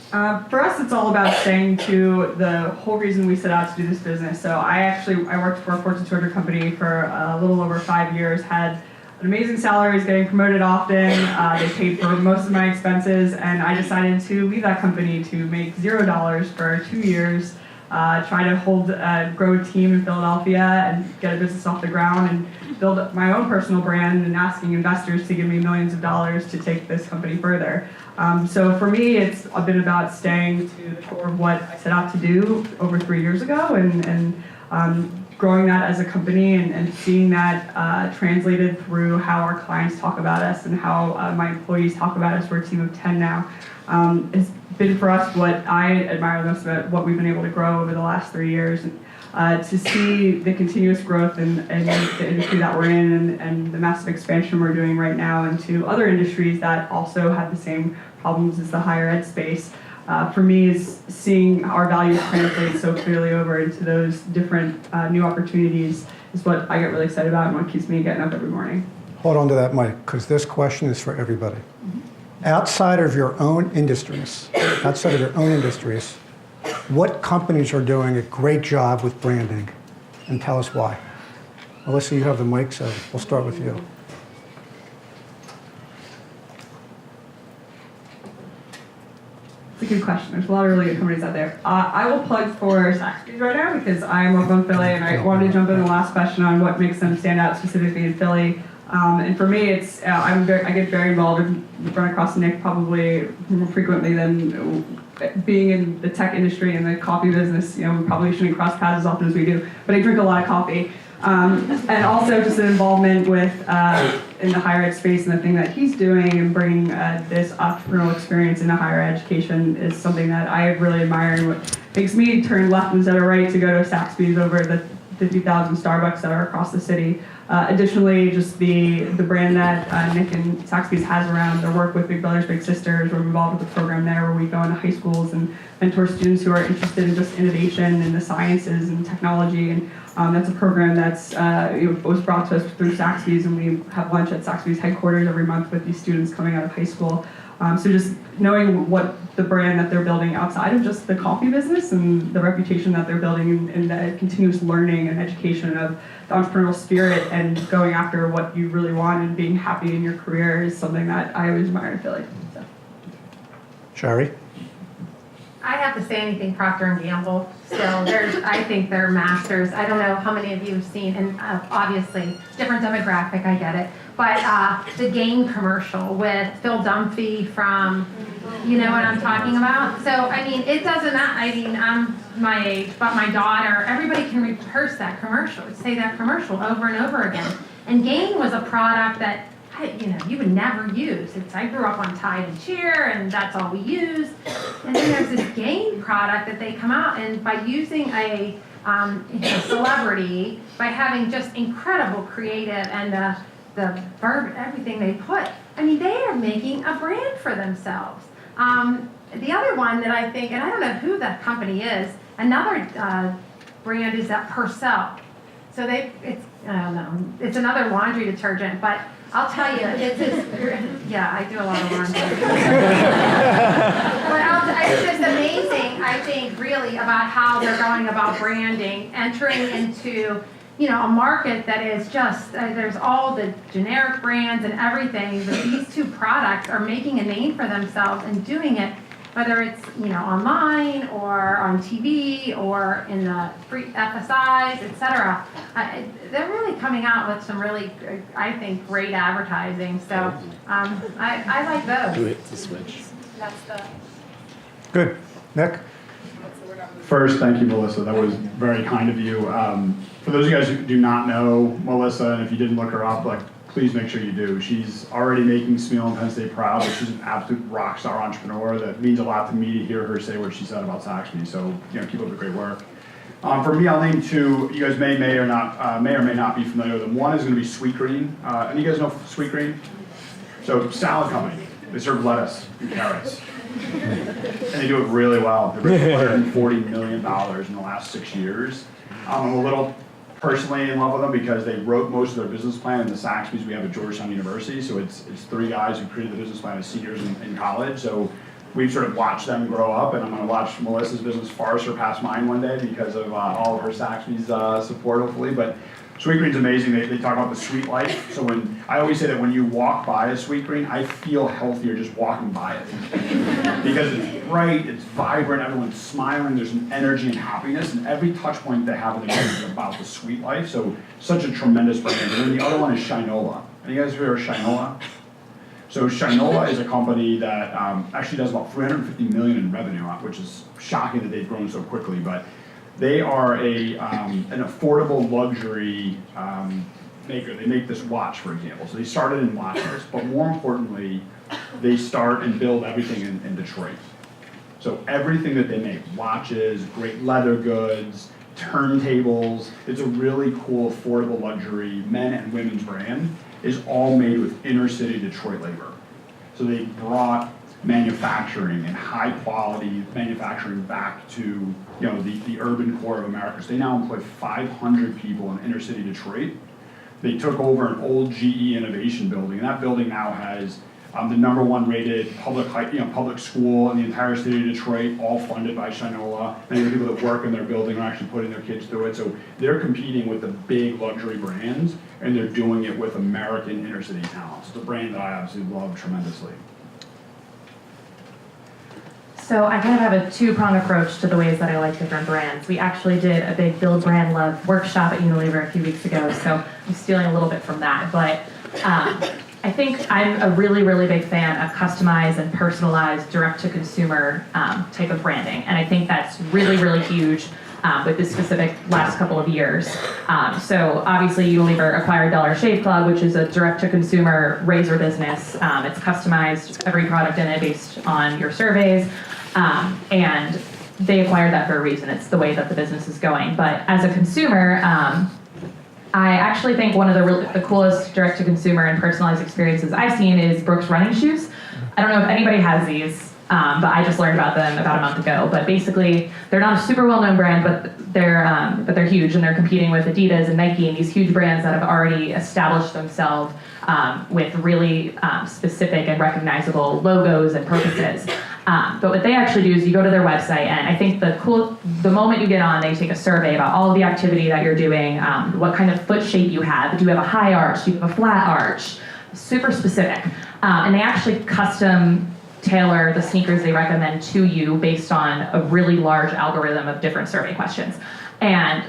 For us, it's all about staying to the whole reason we set out to do this business. So I worked for a Fortune 200 company for a little over 5 years, had an amazing salary, was getting promoted often, they paid for most of my expenses, and I decided to leave that company to make $0 for 2 years, try to grow a team in Philadelphia and get a business off the ground and build my own personal brand and asking investors to give me millions of dollars to take this company further. So for me, it's a bit about staying to the core of what I set out to do over 3 years ago and growing that as a company and seeing that translated through how our clients talk about us and how my employees talk about us. We're a team of 10 now. It's been for us what I admire most about what we've been able to grow over the last 3 years. To see the continuous growth in the industry that we're in and the massive expansion we're doing right now into other industries that also have the same problems as the higher ed space, for me is seeing our values translate so clearly over into those different new opportunities is what I get really excited about and what keeps me getting up every morning. Hold on to that mic, because this question is for everybody. Outside of your own industries, what companies are doing a great job with branding? And tell us why. Melissa, you have the mic, so we'll start with you. It's a good question. There's a lot of really good companies out there. I will plug for Saxby's right now because I'm over in Philly and I wanted to jump in the last question on what makes them stand out specifically in Philly. And for me, it's I get very involved and run across Nick probably more frequently than being in the tech industry and the coffee business, we probably shouldn't cross paths as often as we do, but I drink a lot of coffee. And also just an involvement with in the higher ed space, and the thing that he's doing and bringing this entrepreneurial experience into higher education is something that I really admire, and what makes me turn left instead of right to go to Saxby's over the 50,000 Starbucks that are across the city. Additionally, just the brand that Nick and Saxby's has around their work with Big Brothers Big Sisters. We're involved with a program there where we go into high schools and mentor students who are interested in just innovation and the sciences and technology. And that's a program that's was brought to us through Saxby's, and we have lunch at Saxby's headquarters every month with these students coming out of high school. So just knowing what the brand that they're building outside of just the coffee business and the reputation that they're building and the continuous learning and education of the entrepreneurial spirit and going after what you really want and being happy in your career is something that I always admire in Philly. So. Sherry? I have to say anything Procter & Gamble still. I think they're masters. I don't know how many of you have seen, and obviously, different demographic, I get it, but the Gain commercial with Phil Dunphy from, you know what I'm talking about? So, I mean, it doesn't, I'm my age, but my daughter, everybody can rehearse that commercial, say that commercial over and over again. And Gain was a product that you would never use. I grew up on Tide and Cheer, and that's all we used. And then there's this Gain product that they come out, and by using a celebrity, by having just incredible creative and the verb, everything they put, I mean, they are making a brand for themselves. The other one that I think, and I don't know who that company is, another brand is that Purcell. So I don't know, it's another laundry detergent, but I'll tell you, it's yeah, I do a lot of laundry. But it's just amazing, I think, really, about how they're going about branding, entering into, a market that is just, there's all the generic brands and everything, but these two products are making a name for themselves and doing it, whether it's, online or on TV or in the free FSIs, etc. They're really coming out with some really, I think, great advertising. So I like those. Do hit the switch. That's the. Good. Nick? First, thank you, Melissa. That was very kind of you. For those of you guys who do not know Melissa, and if you didn't look her up, please make sure you do. She's already making Smeal and Penn State proud, but she's an absolute rock star entrepreneur. That means a lot to me to hear her say what she said about Saxby. So, keep up the great work. For me, I'll name two. You guys may or may not be familiar with them. One is going to be Sweet Green. Any of you guys know Sweet Green? So, salad company. They serve lettuce and carrots. And they do it really well. They've raised $140 million in the last 6 years. I'm a little personally in love with them because they wrote most of their business plan in the Saxby's we have at Georgetown University. So it's three guys who created the business plan as seniors in college. So we've sort of watched them grow up, and I'm going to watch Melissa's business far surpass mine one day because of all of her Saxby's support, hopefully. But Sweet Green's amazing. They talk about the sweet life. So I always say that when you walk by a Sweet Green, I feel healthier just walking by it. Because it's bright, it's vibrant, everyone's smiling, there's an energy and happiness, and every touch point they have in the business is about the sweet life. So such a tremendous brand. And then the other one is Shinola. Any of you guys heard of Shinola? So Shinola is a company that actually does about $350 million in revenue, which is shocking that they've grown so quickly. But they are an affordable luxury maker. They make this watch, for example. So they started in watches, but more importantly, they start and build everything in Detroit. So everything that they make, watches, great leather goods, turntables, it's a really cool, affordable luxury men and women's brand, is all made with inner city Detroit labor. So they brought manufacturing and high quality manufacturing back to the urban core of America. So they now employ 500 people in inner city Detroit. They took over an old GE Innovation building, and that building now has the #1 rated public school in the entire city of Detroit, all funded by Shinola. Many of the people that work in their building are actually putting their kids through it. So they're competing with the big luxury brands, and they're doing it with American inner city talent. It's a brand that I absolutely love tremendously. So I kind of have a two-pronged approach to the ways that I like different brands. We actually did a big Build Brand Love workshop at Unilever a few weeks ago, so I'm stealing a little bit from that. But I think I'm a really, really big fan of customized and personalized direct-to-consumer type of branding. And I think that's really, really huge with this specific last couple of years. So obviously Unilever acquired Dollar Shave Club, which is a direct-to-consumer razor business. It's customized, every product in it based on your surveys. And they acquired that for a reason. It's the way that the business is going. But as a consumer, I actually think one of the coolest direct-to-consumer and personalized experiences I've seen is Brooks running shoes. I don't know if anybody has these, but I just learned about them about a month ago. But basically, they're not a super well-known brand, but they're huge, and they're competing with Adidas and Nike and these huge brands that have already established themselves with really specific and recognizable logos and purposes. But what they actually do is you go to their website, and I think the moment you get on, they take a survey about all of the activity that you're doing, what kind of foot shape you have. Do you have a high arch? Do you have a flat arch? Super specific. And they actually custom tailor the sneakers they recommend to you based on a really large algorithm of different survey questions. And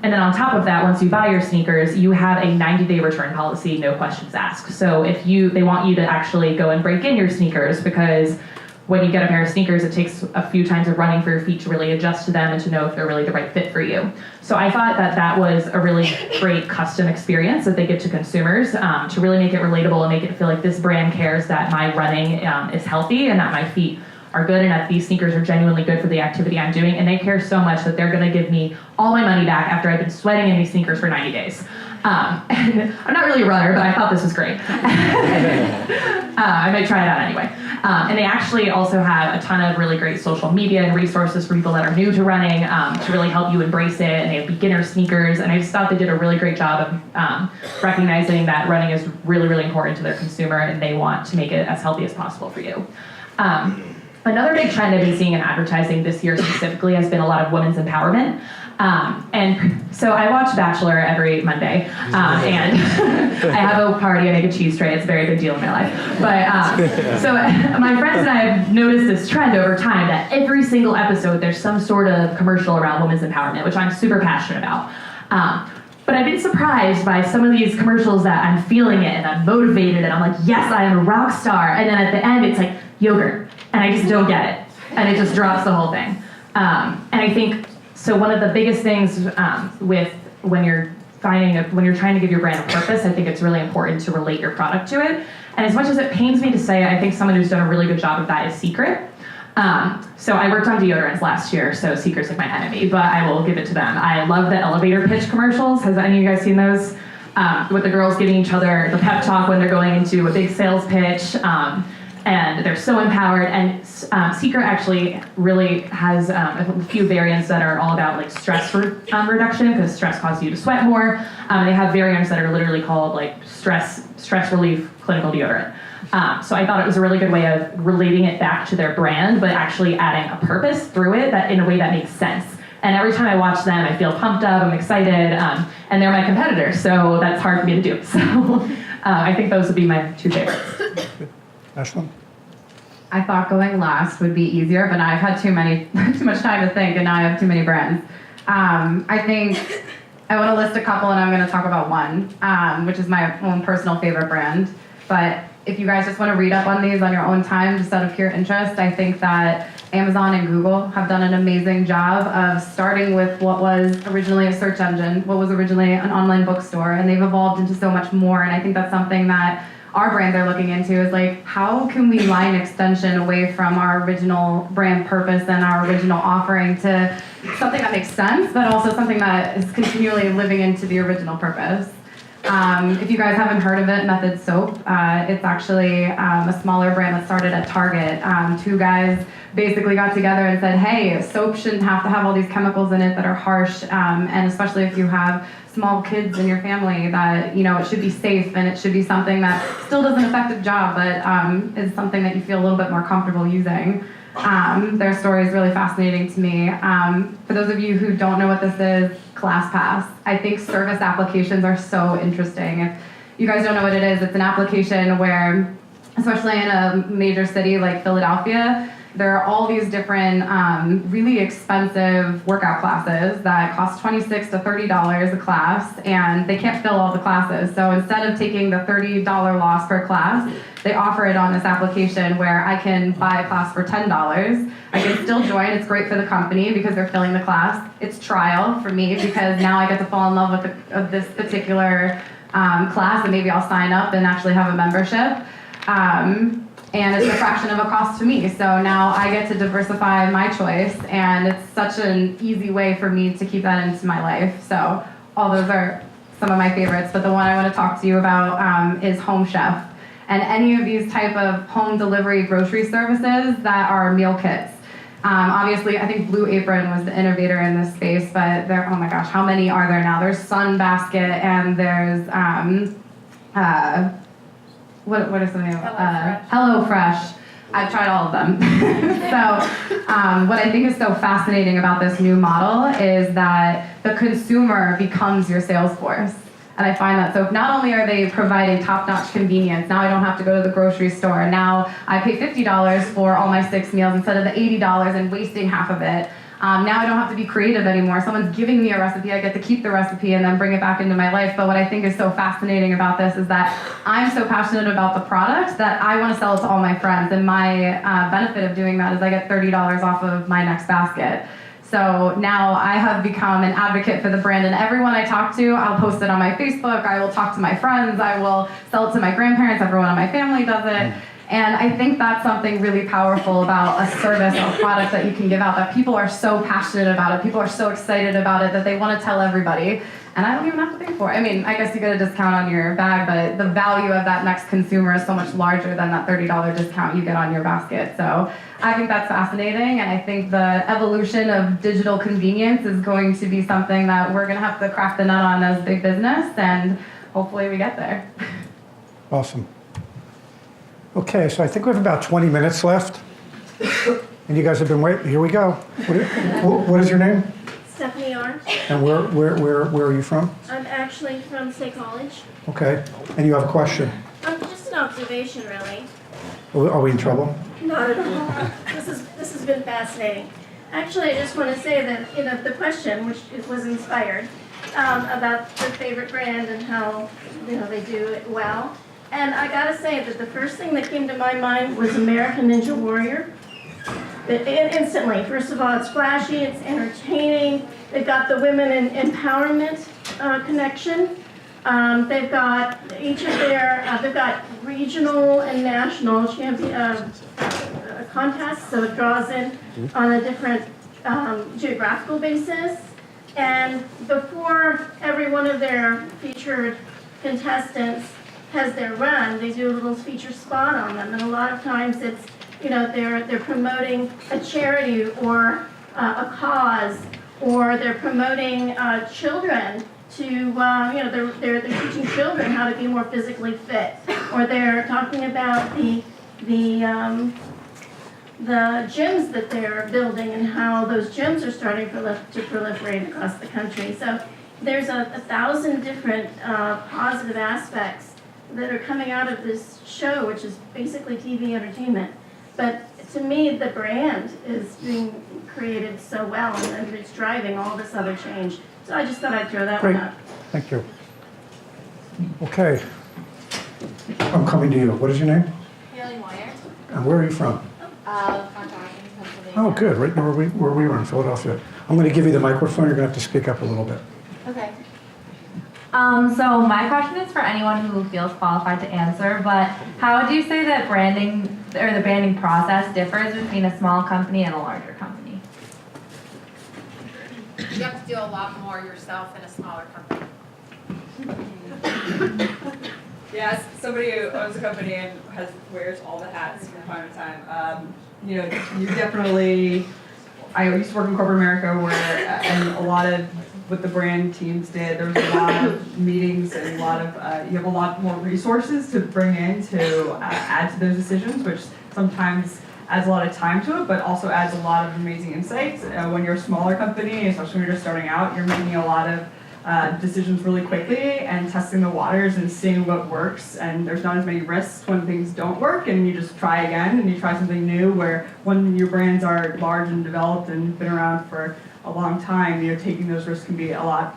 then on top of that, once you buy your sneakers, you have a 90-day return policy, no questions asked. So they want you to actually go and break in your sneakers, because when you get a pair of sneakers, it takes a few times of running for your feet to really adjust to them and to know if they're really the right fit for you. So I thought that was a really great custom experience that they give to consumers to really make it relatable and make it feel like this brand cares that my running is healthy and that my feet are good and that these sneakers are genuinely good for the activity I'm doing. And they care so much that they're gonna give me all my money back after I've been sweating in these sneakers for 90 days. And I'm not really a runner, but I thought this was great. I might try it out anyway. And they actually also have a ton of really great social media and resources for people that are new to running to really help you embrace it. And they have beginner sneakers. And I just thought they did a really great job of recognizing that running is really, really important to their consumer, and they want to make it as healthy as possible for you. Another big trend I've been seeing in advertising this year specifically has been a lot of women's empowerment. And so I watch Bachelor every Monday, and I have a party, I make a cheese tray, it's a very big deal in my life. But so my friends and I have noticed this trend over time that every single episode there's some sort of commercial around women's empowerment, which I'm super passionate about. But I've been surprised by some of these commercials that I'm feeling it and I'm motivated and I'm like, yes, I am a rock star. And then at the end it's like yogurt, and I just don't get it. And it just drops the whole thing. And I think, so one of the biggest things with when you're trying to give your brand a purpose, I think it's really important to relate your product to it. And as much as it pains me to say, I think someone who's done a really good job of that is Secret. So I worked on deodorants last year, so Secret's like my enemy, but I will give it to them. I love the elevator pitch commercials. Has any of you guys seen those? With the girls giving each other the pep talk when they're going into a big sales pitch. And they're so empowered. And Secret actually really has a few variants that are all about like stress reduction, because stress causes you to sweat more. They have variants that are literally called like stress relief clinical deodorant. So I thought it was a really good way of relating it back to their brand, but actually adding a purpose through it that in a way that makes sense. And every time I watch them, I feel pumped up, I'm excited, and they're my competitors, so that's hard for me to do. So I think those would be my two favorites. Ashlyn? I thought going last would be easier, but I've had too much time to think, and now I have too many brands. I think I want to list a couple, and I'm going to talk about one, which is my own personal favorite brand. But if you guys just want to read up on these on your own time, just out of pure interest, I think that Amazon and Google have done an amazing job of starting with what was originally a search engine, what was originally an online bookstore, and they've evolved into so much more. And I think that's something that our brands are looking into, is like, how can we line extension away from our original brand purpose and our original offering to something that makes sense, but also something that is continually living into the original purpose. If you guys haven't heard of it, Method Soap, it's actually a smaller brand that started at Target. Two guys basically got together and said, hey, soap shouldn't have to have all these chemicals in it that are harsh, and especially if you have small kids in your family, that, you know, it should be safe and it should be something that still does an effective job, but is something that you feel a little bit more comfortable using. Their story is really fascinating to me. For those of you who don't know what this is, ClassPass. I think service applications are so interesting. If you guys don't know what it is, it's an application where, especially in a major city like Philadelphia, there are all these different really expensive workout classes that cost $26 to $30 a class, and they can't fill all the classes. So instead of taking the $30 loss per class, they offer it on this application where I can buy a class for $10. I can still join. It's great for the company because they're filling the class. It's trial for me because now I get to fall in love with this particular class, and maybe I'll sign up and actually have a membership. And it's a fraction of a cost to me. So now I get to diversify my choice, and it's such an easy way for me to keep that into my life. So all those are some of my favorites, but the one I want to talk to you about is Home Chef. And any of these type of home delivery grocery services that are meal kits. Obviously, I think Blue Apron was the innovator in this space, but there, oh my gosh, how many are there now? There's Sunbasket, and there's, what is the name? HelloFresh. I've tried all of them. So what I think is so fascinating about this new model is that the consumer becomes your sales force. And I find that, so not only are they providing top-notch convenience, now I don't have to go to the grocery store, now I pay $50 for all my 6 meals instead of the $80 and wasting half of it. Now I don't have to be creative anymore. Someone's giving me a recipe, I get to keep the recipe and then bring it back into my life. But what I think is so fascinating about this is that I'm so passionate about the product that I want to sell it to all my friends. And my benefit of doing that is I get $30 off of my next basket. So now I have become an advocate for the brand, and everyone I talk to, I'll post it on my Facebook, I will talk to my friends, I will sell it to my grandparents, everyone in my family does it. And I think that's something really powerful about a service or product that you can give out, that people are so passionate about it, people are so excited about it that they want to tell everybody. And I don't even have to pay for it. I mean, I guess you get a discount on your bag, but the value of that next consumer is so much larger than that $30 discount you get on your basket. So I think that's fascinating, and I think the evolution of digital convenience is going to be something that we're going to have to crack the nut on as big business, and hopefully we get there. Awesome. Okay, so I think we have about 20 minutes left. And you guys have been waiting. Here we go. What is your name? Stephanie Arndt. And where are you from? I'm actually from State College. Okay. And you have a question? Just an observation, really. Are we in trouble? Not at all. This has been fascinating. Actually, I just want to say that the question, which was inspired, about the favorite brand and how they do it well. And I gotta say that the first thing that came to my mind was American Ninja Warrior. Instantly, first of all, it's flashy, it's entertaining. They've got the women in empowerment connection. They've got they've got regional and national contests, so it draws in on a different geographical basis. And before every one of their featured contestants has their run, they do a little feature spot on them, and a lot of times it's they're promoting a charity or a cause, or they're promoting children to they're teaching children how to be more physically fit, or they're talking about the gyms that they're building and how those gyms are starting to proliferate across the country. So there's a 1,000 different positive aspects that are coming out of this show, which is basically TV entertainment. But to me, the brand is being created so well, and it's driving all this other change. So I just thought I'd throw that one up. Thank you. Okay. I'm coming to you. What is your name? Haley Moyer. And where are you from? Pennsylvania. Oh, good. Right where we were in Philadelphia. I'm going to give you the microphone. You're going to have to speak up a little bit. Okay. So my question is for anyone who feels qualified to answer, but how would you say that branding or the branding process differs between a small company and a larger company? You have to do a lot more yourself in a smaller company. Yes, somebody who owns a company and wears all the hats from time to time. You definitely. I used to work in corporate America, where and a lot of what the brand teams did. There was a lot of meetings and a lot of you have a lot more resources to bring in to add to those decisions, which sometimes adds a lot of time to it, but also adds a lot of amazing insights. When you're a smaller company, especially when you're just starting out, you're making a lot of decisions really quickly and testing the waters and seeing what works. And there's not as many risks when things don't work, and you just try again and you try something new. Where when your brands are large and developed and been around for a long time, taking those risks can be a lot.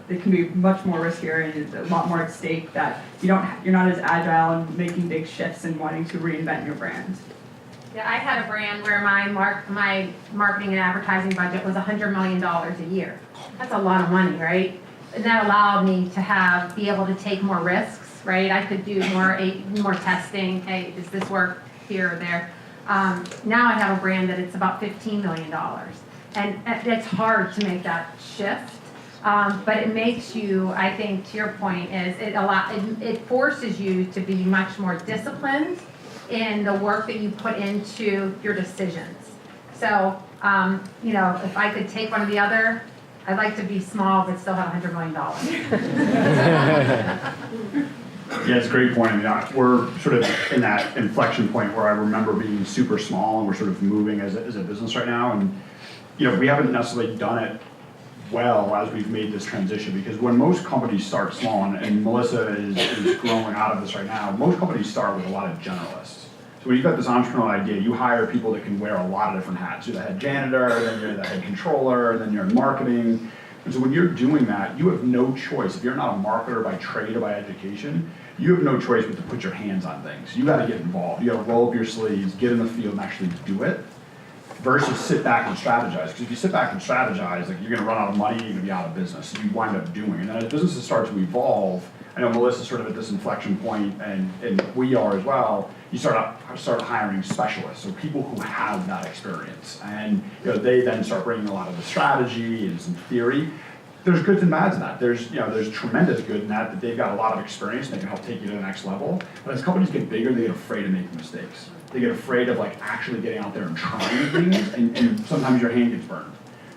It can be much more riskier and a lot more at stake. That you're not as agile in making big shifts and wanting to reinvent your brand. Yeah, I had a brand where my marketing and advertising budget was $100 million a year. That's a lot of money, right? And that allowed me to be able to take more risks, right? I could do more testing. Hey, does this work here or there? Now I have a brand that it's about $15 million. And it's hard to make that shift. But it makes you, I think, to your point, it forces you to be much more disciplined in the work that you put into your decisions. So, if I could take one or the other, I'd like to be small but still have $100 million. Yeah, it's a great point. I mean, we're sort of in that inflection point where I remember being super small and we're sort of moving as a business right now. And, we haven't necessarily done it well as we've made this transition, because when most companies start small, and Melissa is growing out of this right now, most companies start with a lot of generalists. So when you've got this entrepreneurial idea, you hire people that can wear a lot of different hats. You're the head janitor, then you're the head controller, then you're in marketing. And so when you're doing that, you have no choice. If you're not a marketer by trade or by education, you have no choice but to put your hands on things. You got to get involved. You got to roll up your sleeves, get in the field, and actually do it, versus sit back and strategize. Because if you sit back and strategize, you're going to run out of money, you're going to be out of business. So you wind up doing. And then as businesses start to evolve, I know Melissa's sort of at this inflection point, and we are as well. You start hiring specialists, so people who have that experience, and they then start bringing a lot of the strategy and some theory. There's goods and bads in that. There's tremendous good in that they've got a lot of experience and they can help take you to the next level. But as companies get bigger, they get afraid of making mistakes. They get afraid of actually getting out there and trying things, and sometimes your hand gets burned.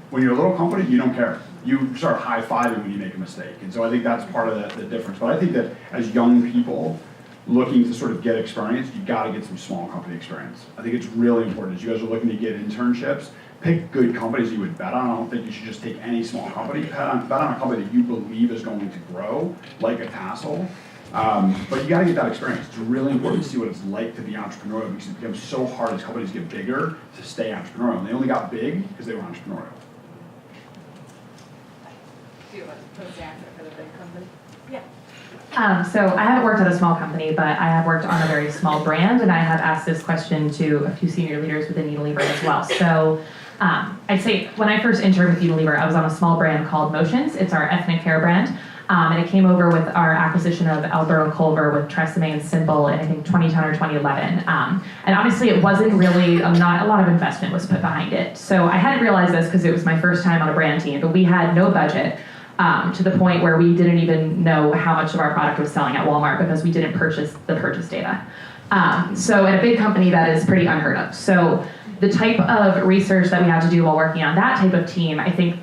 When you're a little company, you don't care. You start high-fiving when you make a mistake. And so I think that's part of the difference. But I think that as young people looking to sort of get experience, you got to get some small company experience. I think it's really important. As you guys are looking to get internships, pick good companies you would bet on. I don't think you should just take any small company. Bet on a company that you believe is going to grow, like a Tassel. But you got to get that experience. It's really important to see what it's like to be entrepreneurial, because it becomes so hard as companies get bigger to stay entrepreneurial. And they only got big because they were entrepreneurial. Do you want to post the answer for the big company? So I haven't worked at a small company, but I have worked on a very small brand, and I have asked this question to a few senior leaders within Unilever as well. So I'd say when I first entered with Unilever, I was on a small brand called Motions. It's our ethnic hair brand. And it came over with our acquisition of Albro Culver with Tresemme and Simple in, I think, 2010 or 2011. And obviously it wasn't really, not a lot of investment was put behind it. So I hadn't realized this because it was my first time on a brand team, but we had no budget to the point where we didn't even know how much of our product was selling at Walmart because we didn't purchase the purchase data. So at a big company, that is pretty unheard of. So the type of research that we had to do while working on that type of team, I think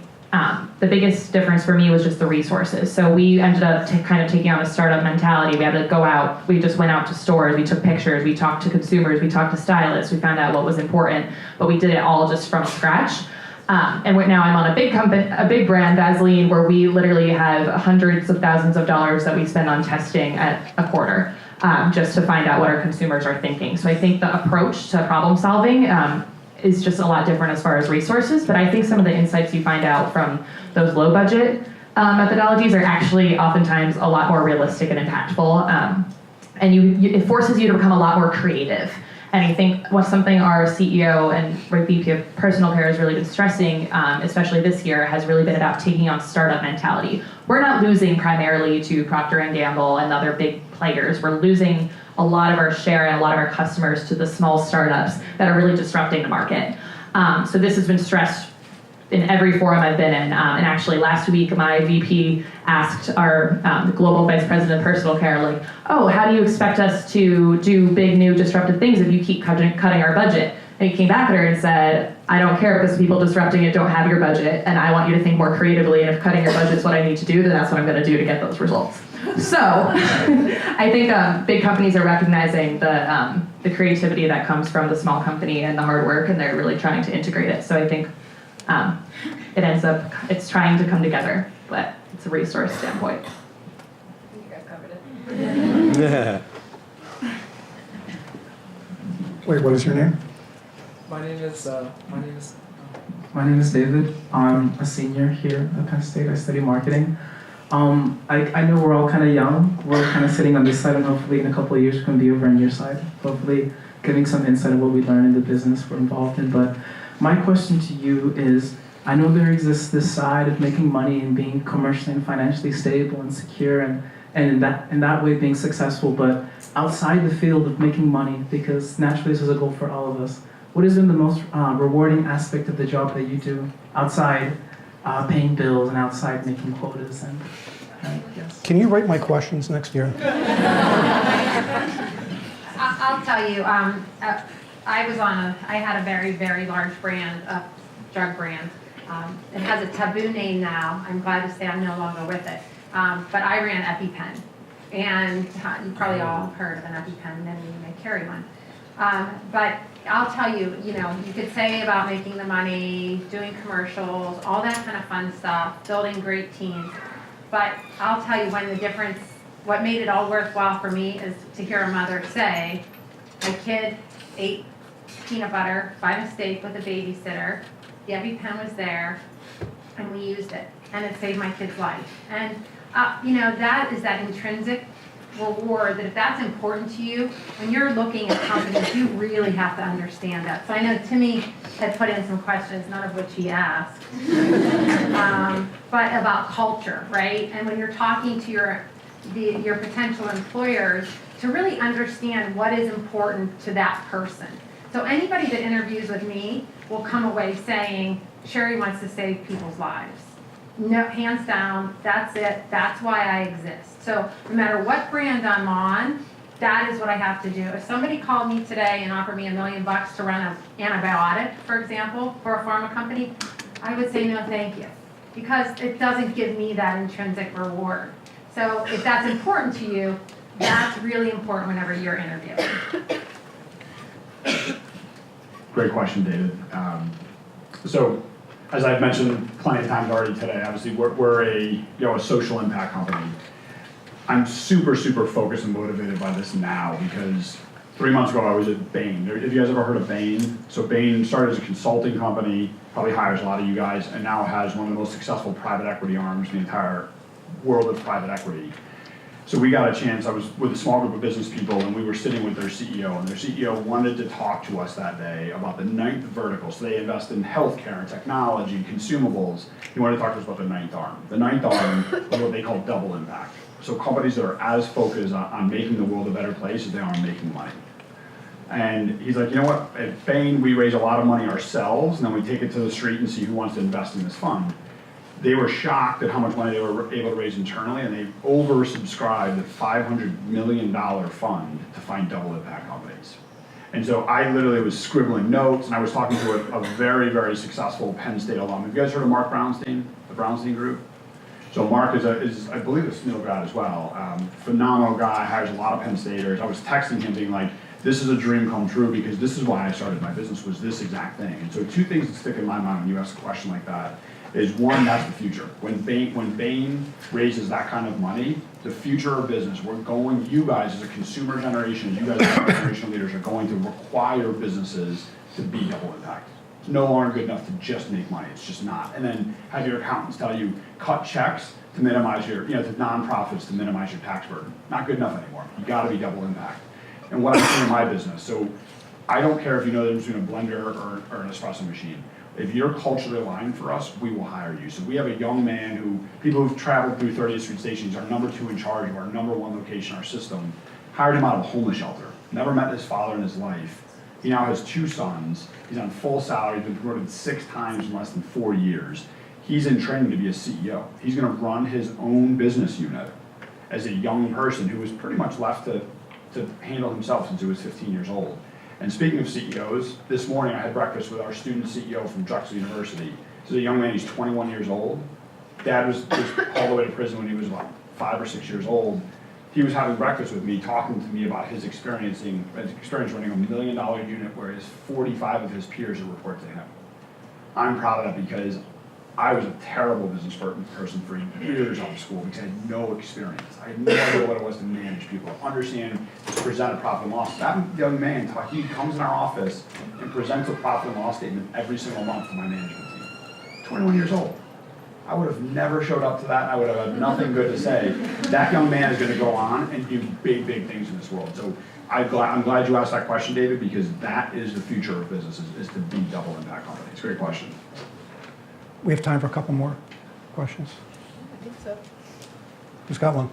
the biggest difference for me was just the resources. So we ended up kind of taking on a startup mentality. We had to go out. We just went out to stores. We took pictures. We talked to consumers. We talked to stylists. We found out what was important, but we did it all just from scratch. And now I'm on a big company, a big brand, Vaseline, where we literally have hundreds of thousands of dollars that we spend on testing at a quarter, just to find out what our consumers are thinking. So I think the approach to problem solving is just a lot different as far as resources, but I think some of the insights you find out from those low budget methodologies are actually oftentimes a lot more realistic and impactful. And it forces you to become a lot more creative. And I think what's something our CEO and VP of Personal Care has really been stressing, especially this year, has really been about taking on startup mentality. We're not losing primarily to Procter & Gamble and other big players. We're losing a lot of our share and a lot of our customers to the small startups that are really disrupting the market. So this has been stressed in every forum I've been in. And actually last week, my VP asked our global vice president of personal care, like, oh, how do you expect us to do big, new, disruptive things if you keep cutting our budget? And he came back at her and said, I don't care because people disrupting it don't have your budget, and I want you to think more creatively, and if cutting your budget is what I need to do, then that's what I'm going to do to get those results. So I think big companies are recognizing the creativity that comes from the small company and the hard work, and they're really trying to integrate it. So I think it's trying to come together, but it's a resource standpoint. You guys covered it. Wait, what is your name? My name is David. I'm a senior here at Penn State. I study marketing. I know we're all kind of young. We're kind of sitting on this side, and hopefully in a couple of years we can be over on your side. Hopefully giving some insight of what we learn in the business we're involved in. But my question to you is, I know there exists this side of making money and being commercially and financially stable and secure, and in that way being successful. But outside the field of making money, because naturally this is a goal for all of us, what has been the most rewarding aspect of the job that you do outside paying bills and outside making quotas? And yes. Can you write my questions next year? I'll tell you, I had a very, very large brand, drug brand. It has a taboo name now. I'm glad to say I'm no longer with it. But I ran EpiPen. And you probably all heard of an EpiPen, and you may carry one. But I'll tell you, you could say about making the money, doing commercials, all that kind of fun stuff, building great teams. But I'll tell you what made it all worthwhile for me is to hear a mother say, my kid ate peanut butter by mistake with a babysitter. The EpiPen was there, and we used it, and it saved my kid's life. And that is that intrinsic reward, that if that's important to you, when you're looking at companies, you really have to understand that. So I know Timmy had put in some questions, none of which he asked, but about culture, right? And when you're talking to your potential employers, to really understand what is important to that person. So anybody that interviews with me will come away saying, Sherry wants to save people's lives. No, hands down, that's it. That's why I exist. So no matter what brand I'm on, that is what I have to do. If somebody called me today and offered me $1 million to run an antibiotic, for example, for a pharma company, I would say no, thank you, because it doesn't give me that intrinsic reward. So if that's important to you, that's really important whenever you're interviewing. Great question, David. So, as I've mentioned plenty of times already today, obviously we're a social impact company. I'm super focused and motivated by this now because 3 months ago I was at Bain. Have you guys ever heard of Bain? So Bain started as a consulting company, probably hires a lot of you guys, and now has one of the most successful private equity arms in the entire world of private equity. So we got a chance, I was with a small group of business people, and we were sitting with their CEO, and their CEO wanted to talk to us that day about the 9th vertical. So they invest in healthcare and technology, consumables. He wanted to talk to us about the 9th arm. The 9th arm is what they call double impact. So companies that are as focused on making the world a better place as they are on making money. And he's like, you know what, at Bain, we raise a lot of money ourselves, and then we take it to the street and see who wants to invest in this fund. They were shocked at how much money they were able to raise internally, and they oversubscribed a $500 million fund to find double impact companies. And so I literally was scribbling notes, and I was talking to a very, very successful Penn State alum. Have you guys heard of Mark Brownstein, the Brownstein Group? So Mark is I believe, a Smill grad as well. Phenomenal guy, hires a lot of Penn Staters. I was texting him being like, this is a dream come true because this is why I started my business, was this exact thing. And so 2 things that stick in my mind when you ask a question like that is, one, that's the future. When Bain raises that kind of money, the future of business, you guys as a consumer generation, you guys as generational leaders are going to require businesses to be double impact. It's no longer good enough to just make money, it's just not. And then have your accountants tell you, cut checks to minimize to nonprofits to minimize your tax burden. Not good enough anymore, you gotta be double impact. And what I'm doing in my business, so I don't care if you know the difference between a blender or an espresso machine. If you're culturally aligned for us, we will hire you. So we have a young man people who've traveled through 30th Street Station, he's our number 2 in charge of our number 1 location, our system, hired him out of a homeless shelter. Never met his father in his life. He now has 2 sons. He's on full salary, he's been promoted 6 times in less than 4 years. He's in training to be a CEO. He's gonna run his own business unit as a young person who was pretty much left to handle himself since he was 15 years old. And speaking of CEOs, this morning I had breakfast with our student CEO from Drexel University. This is a young man, he's 21 years old. Dad was all the way to prison when he was about 5 or 6 years old. He was having breakfast with me, talking to me about his experience running $1 million unit where 45 of his peers report to him. I'm proud of that because I was a terrible business person for years out of school because I had no experience. I had no idea what it was to manage people, understand, present a profit and loss. That young man, he comes in our office and presents a profit and loss statement every single month to my management team. 21 years old. I would have never showed up to that, and I would have had nothing good to say. That young man is going to go on and do big, big things in this world. So I'm glad you asked that question, David, because that is the future of business, is to be double impact company. It's a great question. We have time for a couple more questions. I think so. Who's got one?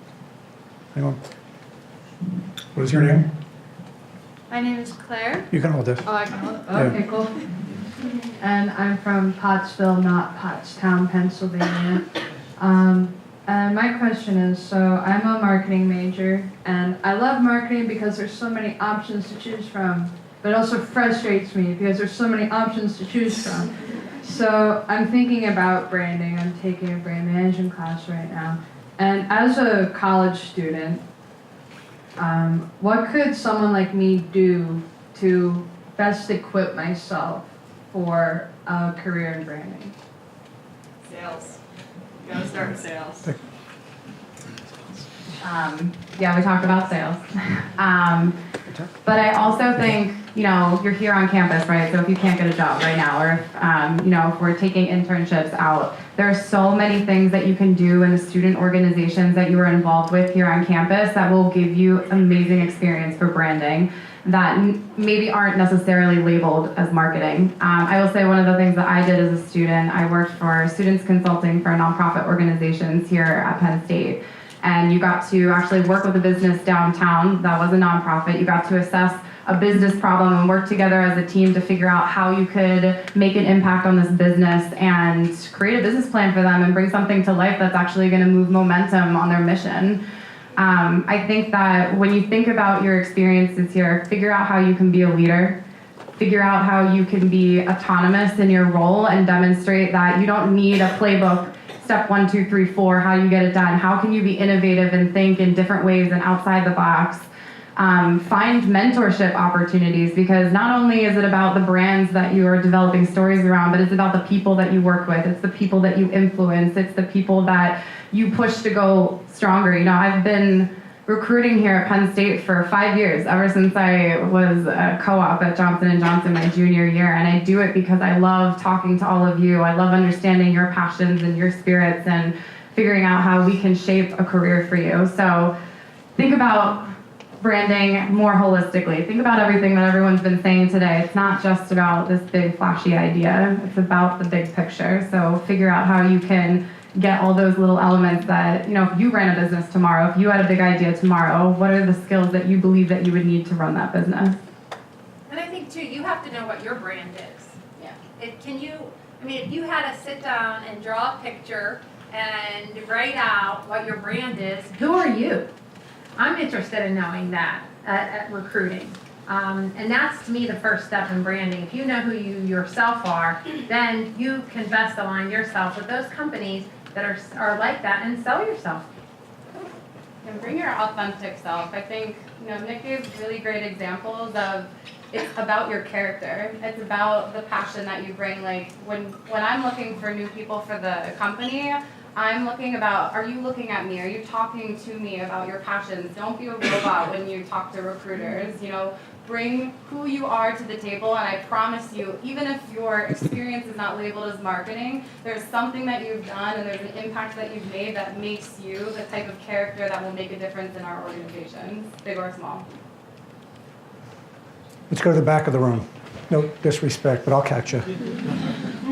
Anyone? What is your name? My name is Claire. You can hold this. Oh, I can hold it. Yeah. Okay, cool. And I'm from Pottsville, not Pottstown, Pennsylvania. And my question is, so I'm a marketing major, and I love marketing because there's so many options to choose from, but it also frustrates me because there's so many options to choose from. So I'm thinking about branding. I'm taking a brand management class right now. And as a college student, what could someone like me do to best equip myself for a career in branding? Sales. You gotta start in sales. Yeah, we talked about sales. But I also think, you're here on campus, right? So if you can't get a job right now, or if, if we're taking internships out, there are so many things that you can do in the student organizations that you are involved with here on campus that will give you amazing experience for branding that maybe aren't necessarily labeled as marketing. I will say one of the things that I did as a student, I worked for students consulting for nonprofit organizations here at Penn State. And you got to actually work with a business downtown that was a nonprofit. You got to assess a business problem and work together as a team to figure out how you could make an impact on this business and create a business plan for them and bring something to life that's actually going to move momentum on their mission. I think that when you think about your experiences here, figure out how you can be a leader, figure out how you can be autonomous in your role and demonstrate that you don't need a playbook, step 1, 2, 3, 4, how you get it done. How can you be innovative and think in different ways and outside the box? Find mentorship opportunities, because not only is it about the brands that you are developing stories around, but it's about the people that you work with. It's the people that you influence. It's the people that you push to go stronger. I've been recruiting here at Penn State for 5 years, ever since I was a co-op at Johnson & Johnson my junior year, and I do it because I love talking to all of you. I love understanding your passions and your spirits and figuring out how we can shape a career for you. So think about branding more holistically. Think about everything that everyone's been saying today. It's not just about this big flashy idea. It's about the big picture. So figure out how you can get all those little elements that, if you ran a business tomorrow, if you had a big idea tomorrow, what are the skills that you believe that you would need to run that business? And I think too, you have to know what your brand is. Yeah. If you had to sit down and draw a picture and write out what your brand is, who are you? I'm interested in knowing that at recruiting. And that's, to me, the first step in branding. If you know who you yourself are, then you can best align yourself with those companies that are like that and sell yourself. And bring your authentic self. I think, Nick gave really great examples of it's about your character. It's about the passion that you bring. Like when I'm looking for new people for the company, I'm looking about, are you looking at me? Are you talking to me about your passions? Don't be a robot when you talk to recruiters. Bring who you are to the table, and I promise you, even if your experience is not labeled as marketing, there's something that you've done and there's an impact that you've made that makes you the type of character that will make a difference in our organizations, big or small. Let's go to the back of the room. No disrespect, but I'll catch you.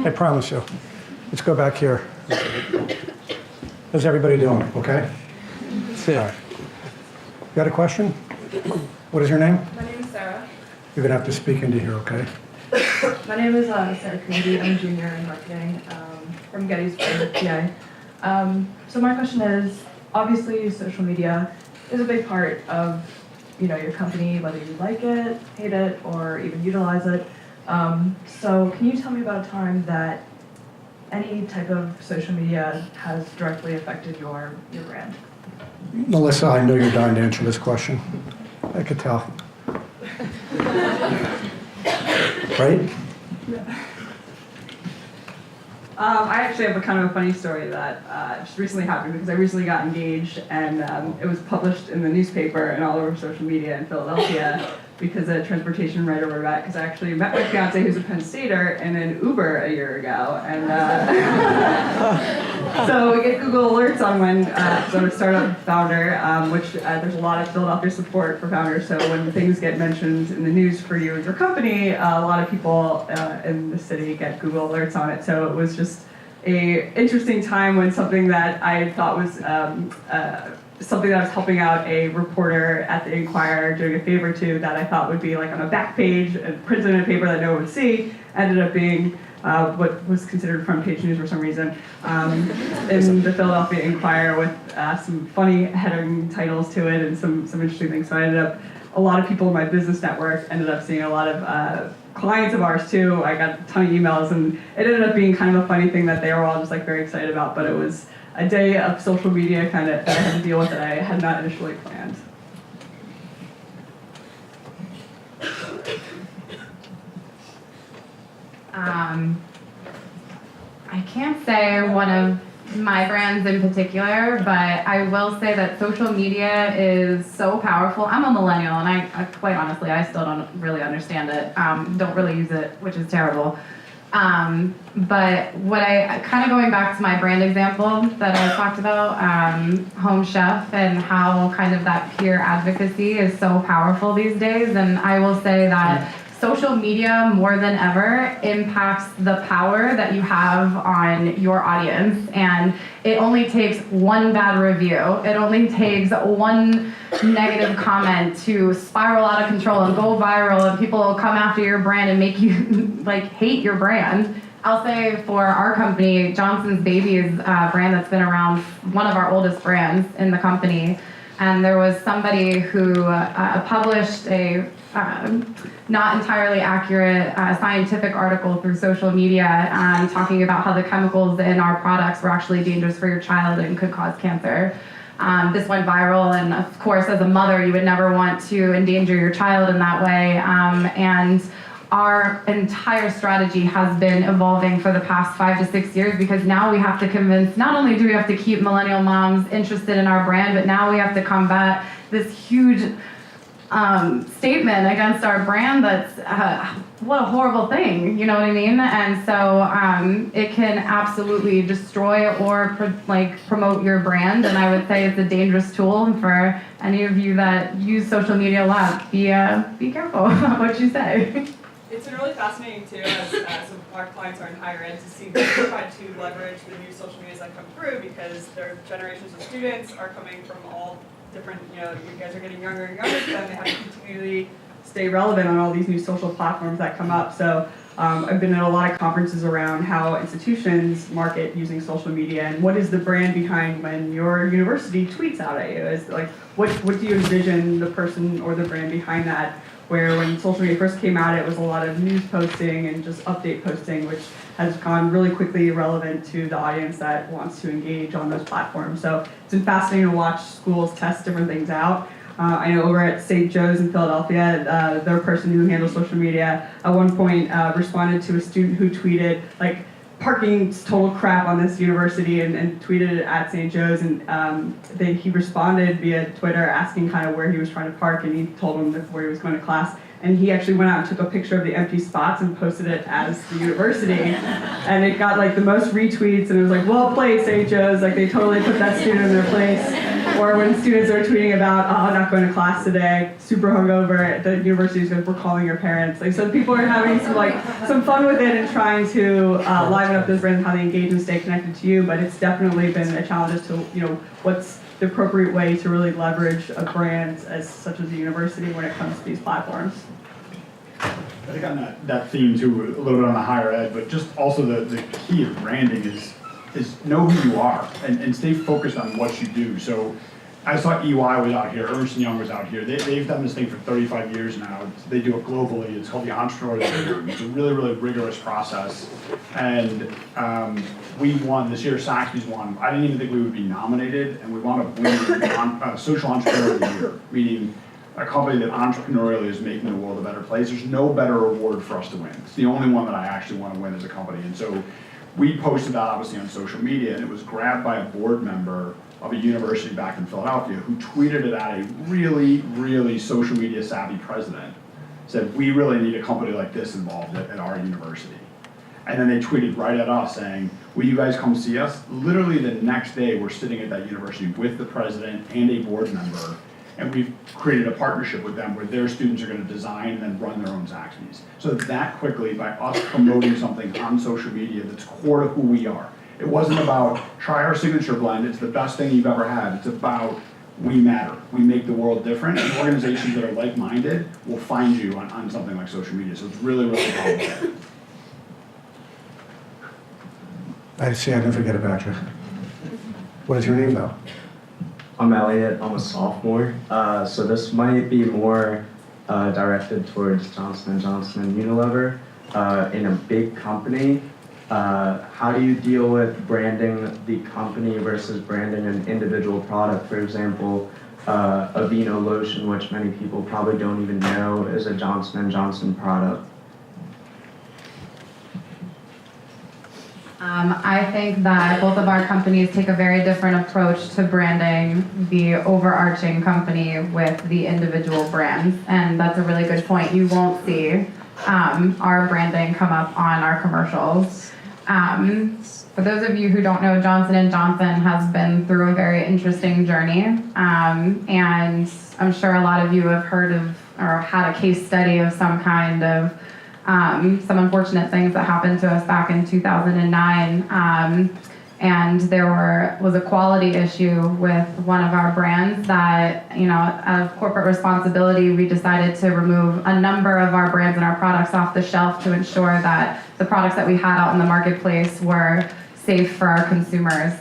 I promise you. Let's go back here. How's everybody doing? Okay? Sit. All right. You got a question? What is your name? My name is Sarah. You're going to have to speak into here, okay? My name is Sarah Creedy. I'm a junior in marketing from Gettysburg, PA. So my question is, obviously social media is a big part of your company, whether you like it, hate it, or even utilize it. So can you tell me about a time that any type of social media has directly affected your brand? Melissa, I know you're dying to answer this question. I could tell. Right? I actually have a kind of a funny story that just recently happened because I recently got engaged and it was published in the newspaper and all over social media in Philadelphia because a transportation writer wrote about it because I actually met my fiance who's a Penn Stater in an Uber a year ago and so we get Google alerts on when so I'm a startup founder, which there's a lot of Philadelphia support for founders. So when things get mentioned in the news for you and your company, a lot of people in the city get Google alerts on it. So it was just a interesting time when something that I thought was something that I was helping out a reporter at the Inquirer doing a favor to that I thought would be like on a back page and printed in a paper that no one would see ended up being what was considered front page news for some reason in the Philadelphia Inquirer with some funny heading titles to it and some interesting things. So I ended up, a lot of people in my business network ended up seeing a lot of clients of ours too. I got a ton of emails and it ended up being kind of a funny thing that they were all just like very excited about, but it was a day of social media kind of that I had to deal with that I had not initially planned. I can't say one of my brands in particular, but I will say that social media is so powerful. I'm a millennial, and I quite honestly, I still don't really understand it. Don't really use it, which is terrible. But what I kind of going back to my brand example that I talked about, Home Chef, and how kind of that peer advocacy is so powerful these days. And I will say that social media more than ever impacts the power that you have on your audience. And it only takes one bad review. It only takes one negative comment to spiral out of control and go viral, and people will come after your brand and make you like hate your brand. I'll say for our company, Johnson's Baby is a brand that's been around, one of our oldest brands in the company. And there was somebody who published a not entirely accurate scientific article through social media talking about how the chemicals in our products were actually dangerous for your child and could cause cancer. This went viral, and of course, as a mother, you would never want to endanger your child in that way. And our entire strategy has been evolving for the past 5 to 6 years because now we have to convince, not only do we have to keep millennial moms interested in our brand, but now we have to combat this huge statement against our brand that's, what a horrible thing, you know what I mean? And so it can absolutely destroy or promote your brand, and I would say it's a dangerous tool for any of you that use social media a lot. Be careful about what you say. It's been really fascinating too, as our clients are in higher ed, to see them try to leverage the new social medias that come through because their generations of students are coming from all different, you guys are getting younger and younger, so they have to continually stay relevant on all these new social platforms that come up. So I've been at a lot of conferences around how institutions market using social media and what is the brand behind when your university tweets out at you. Is like, what do you envision the person or the brand behind that? Where when social media first came out, it was a lot of news posting and just update posting, which has gone really quickly irrelevant to the audience that wants to engage on those platforms. So it's been fascinating to watch schools test different things out. I know over at St. Joe's in Philadelphia, their person who handles social media at one point responded to a student who tweeted, like, parking's total crap on this university and tweeted it at St. Joe's, and he responded via Twitter asking kind of where he was trying to park, and he told him where he was going to class, and he actually went out and took a picture of the empty spots and posted it as the university, and it got like the most retweets, and it was like, well played, St. Joe's, like they totally put that student in their place. Or when students are tweeting about, oh, I'm not going to class today, super hungover, the university goes, we're calling your parents. Like, so people are having some fun with it and trying to liven up those brands and how they engage and stay connected to you. But it's definitely been a challenge as to, what's the appropriate way to really leverage a brand such as a university when it comes to these platforms. I think on that theme too, a little bit on the higher ed, but just also the key of branding is know who you are and stay focused on what you do. So I saw EY was out here, Ernst & Young was out here. They've done this thing for 35 years now. They do it globally. It's called the Entrepreneurial Year. It's a really, really rigorous process. And we won this year, Saxby's won. I didn't even think we would be nominated, and we wound up winning Social Entrepreneur of the Year, meaning a company that entrepreneurially is making the world a better place. There's no better award for us to win. It's the only one that I actually want to win as a company. And so we posted that obviously on social media, and it was grabbed by a board member of a university back in Philadelphia who tweeted it at a really, really social media savvy president. Said, we really need a company like this involved at our university. And then they tweeted right at us saying, will you guys come see us? Literally the next day, we're sitting at that university with the president and a board member, and we've created a partnership with them where their students are going to design and then run their own Zaxby's. So that quickly, by us promoting something on social media that's core to who we are. It wasn't about, try our signature blend, it's the best thing you've ever had. It's about, we matter. We make the world different, and organizations that are like-minded will find you on something like social media. So it's really, really powerful. I see, I never forget about you. What is your name, though? I'm Elliot, I'm a sophomore. So this might be more directed towards Johnson & Johnson and Unilever. In a big company, how do you deal with branding the company versus branding an individual product? For example, Aveeno lotion, which many people probably don't even know is a Johnson & Johnson product. I think that both of our companies take a very different approach to branding the overarching company with the individual brands, and that's a really good point. You won't see our branding come up on our commercials. For those of you who don't know, Johnson & Johnson has been through a very interesting journey, and I'm sure a lot of you have heard of or had a case study of some kind of some unfortunate things that happened to us back in 2009. And there was a quality issue with one of our brands that, out of corporate responsibility, we decided to remove a number of our brands and our products off the shelf to ensure that the products that we had out in the marketplace were safe for our consumers.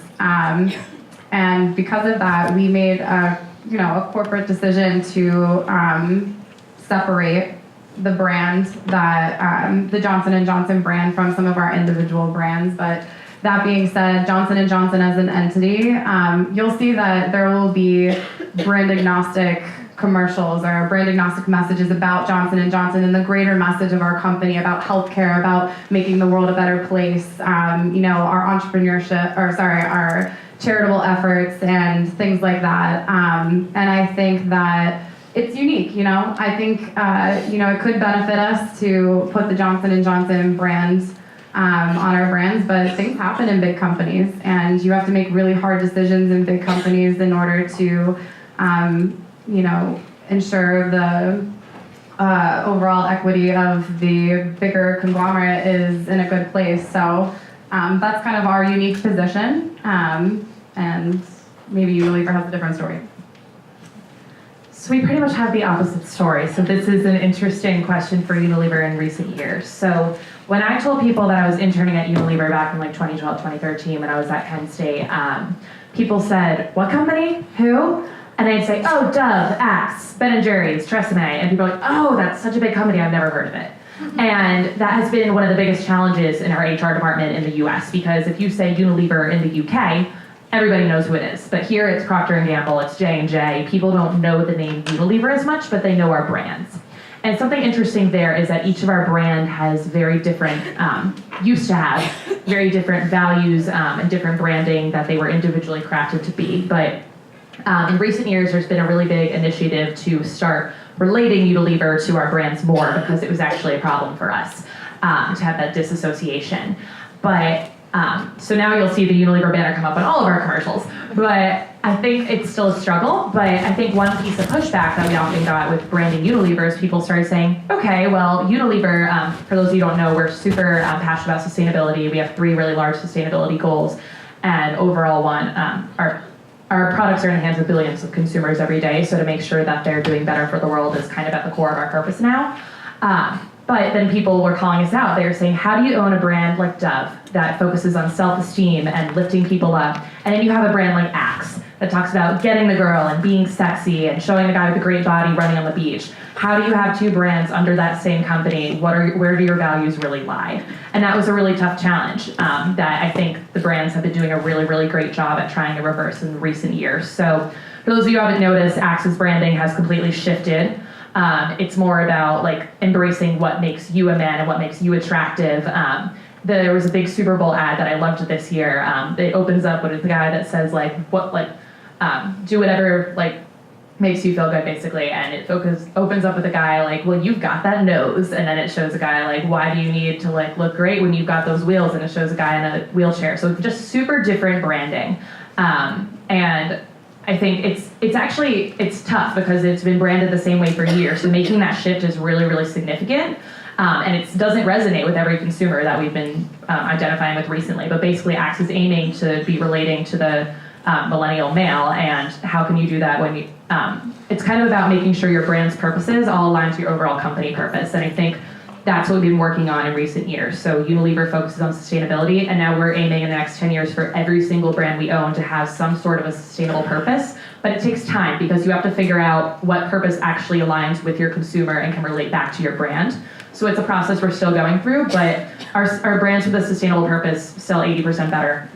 And because of that, we made a corporate decision to separate the brand that the Johnson & Johnson brand from some of our individual brands. But that being said, Johnson & Johnson as an entity, you'll see that there will be brand agnostic commercials or brand agnostic messages about Johnson & Johnson and the greater message of our company about healthcare, about making the world a better place, our entrepreneurship, our charitable efforts and things like that. And I think that it's unique, I think, it could benefit us to put the Johnson & Johnson brands on our brands, but things happen in big companies, and you have to make really hard decisions in big companies in order to, ensure the overall equity of the bigger conglomerate is in a good place. So that's kind of our unique position, and maybe Unilever has a different story. So we pretty much have the opposite story. So this is an interesting question for Unilever in recent years. So when I told people that I was interning at Unilever back in 2012, 2013, when I was at Penn State, people said, what company? Who? And I'd say, oh, Dove, Axe, Ben & Jerry's, Tresemme. And people are like, oh, that's such a big company, I've never heard of it. And that has been one of the biggest challenges in our HR department in the US, because if you say Unilever in the UK, everybody knows who it is. But here it's Procter & Gamble, it's J&J. People don't know the name Unilever as much, but they know our brands. And something interesting there is that each of our brand has very different, used to have very different values and different branding that they were individually crafted to be. But in recent years, there's been a really big initiative to start relating Unilever to our brands more, because it was actually a problem for us to have that disassociation. But so now you'll see the Unilever banner come up on all of our commercials. But I think it's still a struggle. But I think one piece of pushback that we often got with branding Unilever is people started saying, okay, well, Unilever, for those of you who don't know, we're super passionate about sustainability. We have 3 really large sustainability goals. And overall one, our products are in the hands of billions of consumers every day. So to make sure that they're doing better for the world is kind of at the core of our purpose now. But then people were calling us out. They were saying, how do you own a brand like Dove that focuses on self-esteem and lifting people up? And then you have a brand like Axe that talks about getting the girl and being sexy and showing the guy with a great body running on the beach. How do you have 2 brands under that same company? Where do your values really lie? And that was a really tough challenge that I think the brands have been doing a really, really great job at trying to reverse in recent years. So for those of you who haven't noticed, Axe's branding has completely shifted. It's more about embracing what makes you a man and what makes you attractive, there was a big Super Bowl ad that I loved this year. It opens up with a guy that says like, do whatever like makes you feel good, basically, and it opens up with a guy like, well, you've got that nose, and then it shows a guy like, why do you need to like look great when you've got those wheels, and it shows a guy in a wheelchair. So just super different branding, and I think it's tough because it's been branded the same way for years. So making that shift is really, really significant. And it doesn't resonate with every consumer that we've been identifying with recently, but basically Axe is aiming to be relating to the millennial male, and how can you do that when you, it's kind of about making sure your brand's purposes all align to your overall company purpose, and I think that's what we've been working on in recent years. So Unilever focuses on sustainability, and now we're aiming in the next 10 years for every single brand we own to have some sort of a sustainable purpose, but it takes time because you have to figure out what purpose actually aligns with your consumer and can relate back to your brand. So it's a process we're still going through, but our brands with a sustainable purpose sell 80% better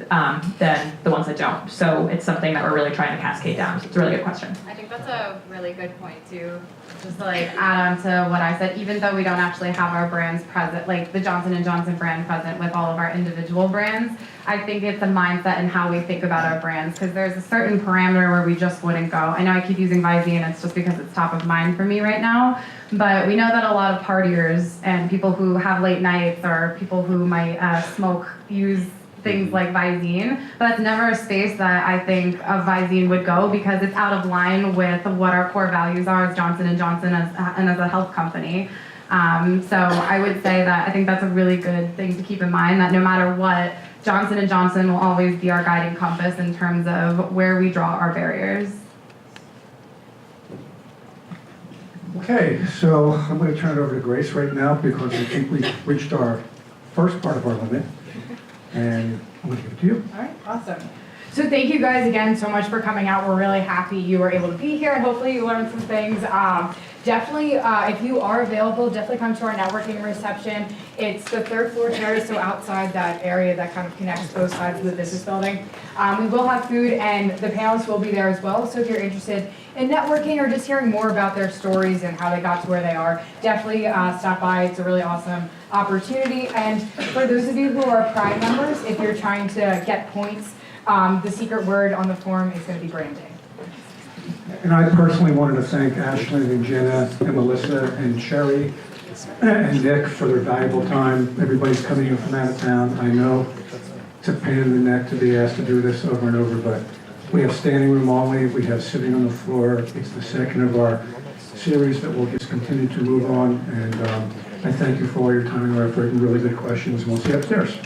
than the ones that don't. So it's something that we're really trying to cascade down. So it's a really good question. I think that's a really good point too. Just to like add on to what I said, even though we don't actually have our brands present, like the Johnson & Johnson brand present with all of our individual brands, I think it's a mindset in how we think about our brands, because there's a certain parameter where we just wouldn't go. I know I keep using Visine, and it's just because it's top of mind for me right now, but we know that a lot of partiers and people who have late nights or people who might smoke use things like Visine, but that's never a space that I think a Visine would go, because it's out of line with what our core values are as Johnson & Johnson and as a health company. So I would say that I think that's a really good thing to keep in mind, that no matter what, Johnson & Johnson will always be our guiding compass in terms of where we draw our barriers. Okay, so I'm going to turn it over to Grace right now because I think we've reached our first part of our limit, and I'm going to give it to you. All right, awesome. So thank you guys again so much for coming out. We're really happy you were able to be here, and hopefully you learned some things. Definitely, if you are available, definitely come to our networking reception. It's the third floor terrace, so outside that area that kind of connects both sides of the business building. We will have food, and the panelists will be there as well. So if you're interested in networking or just hearing more about their stories and how they got to where they are, definitely stop by. It's a really awesome opportunity. And for those of you who are Prime members, if you're trying to get points, the secret word on the form is going to be branding. And I personally wanted to thank Ashley and Jenna and Melissa and Sherry and Nick for their valuable time. Everybody's coming in from out of town. I know it's a pain in the neck to be asked to do this over and over, but we have standing room only. We have sitting on the floor. It's the second of our series that we'll just continue to move on. And I thank you for all your time and effort and really good questions. And we'll see you upstairs.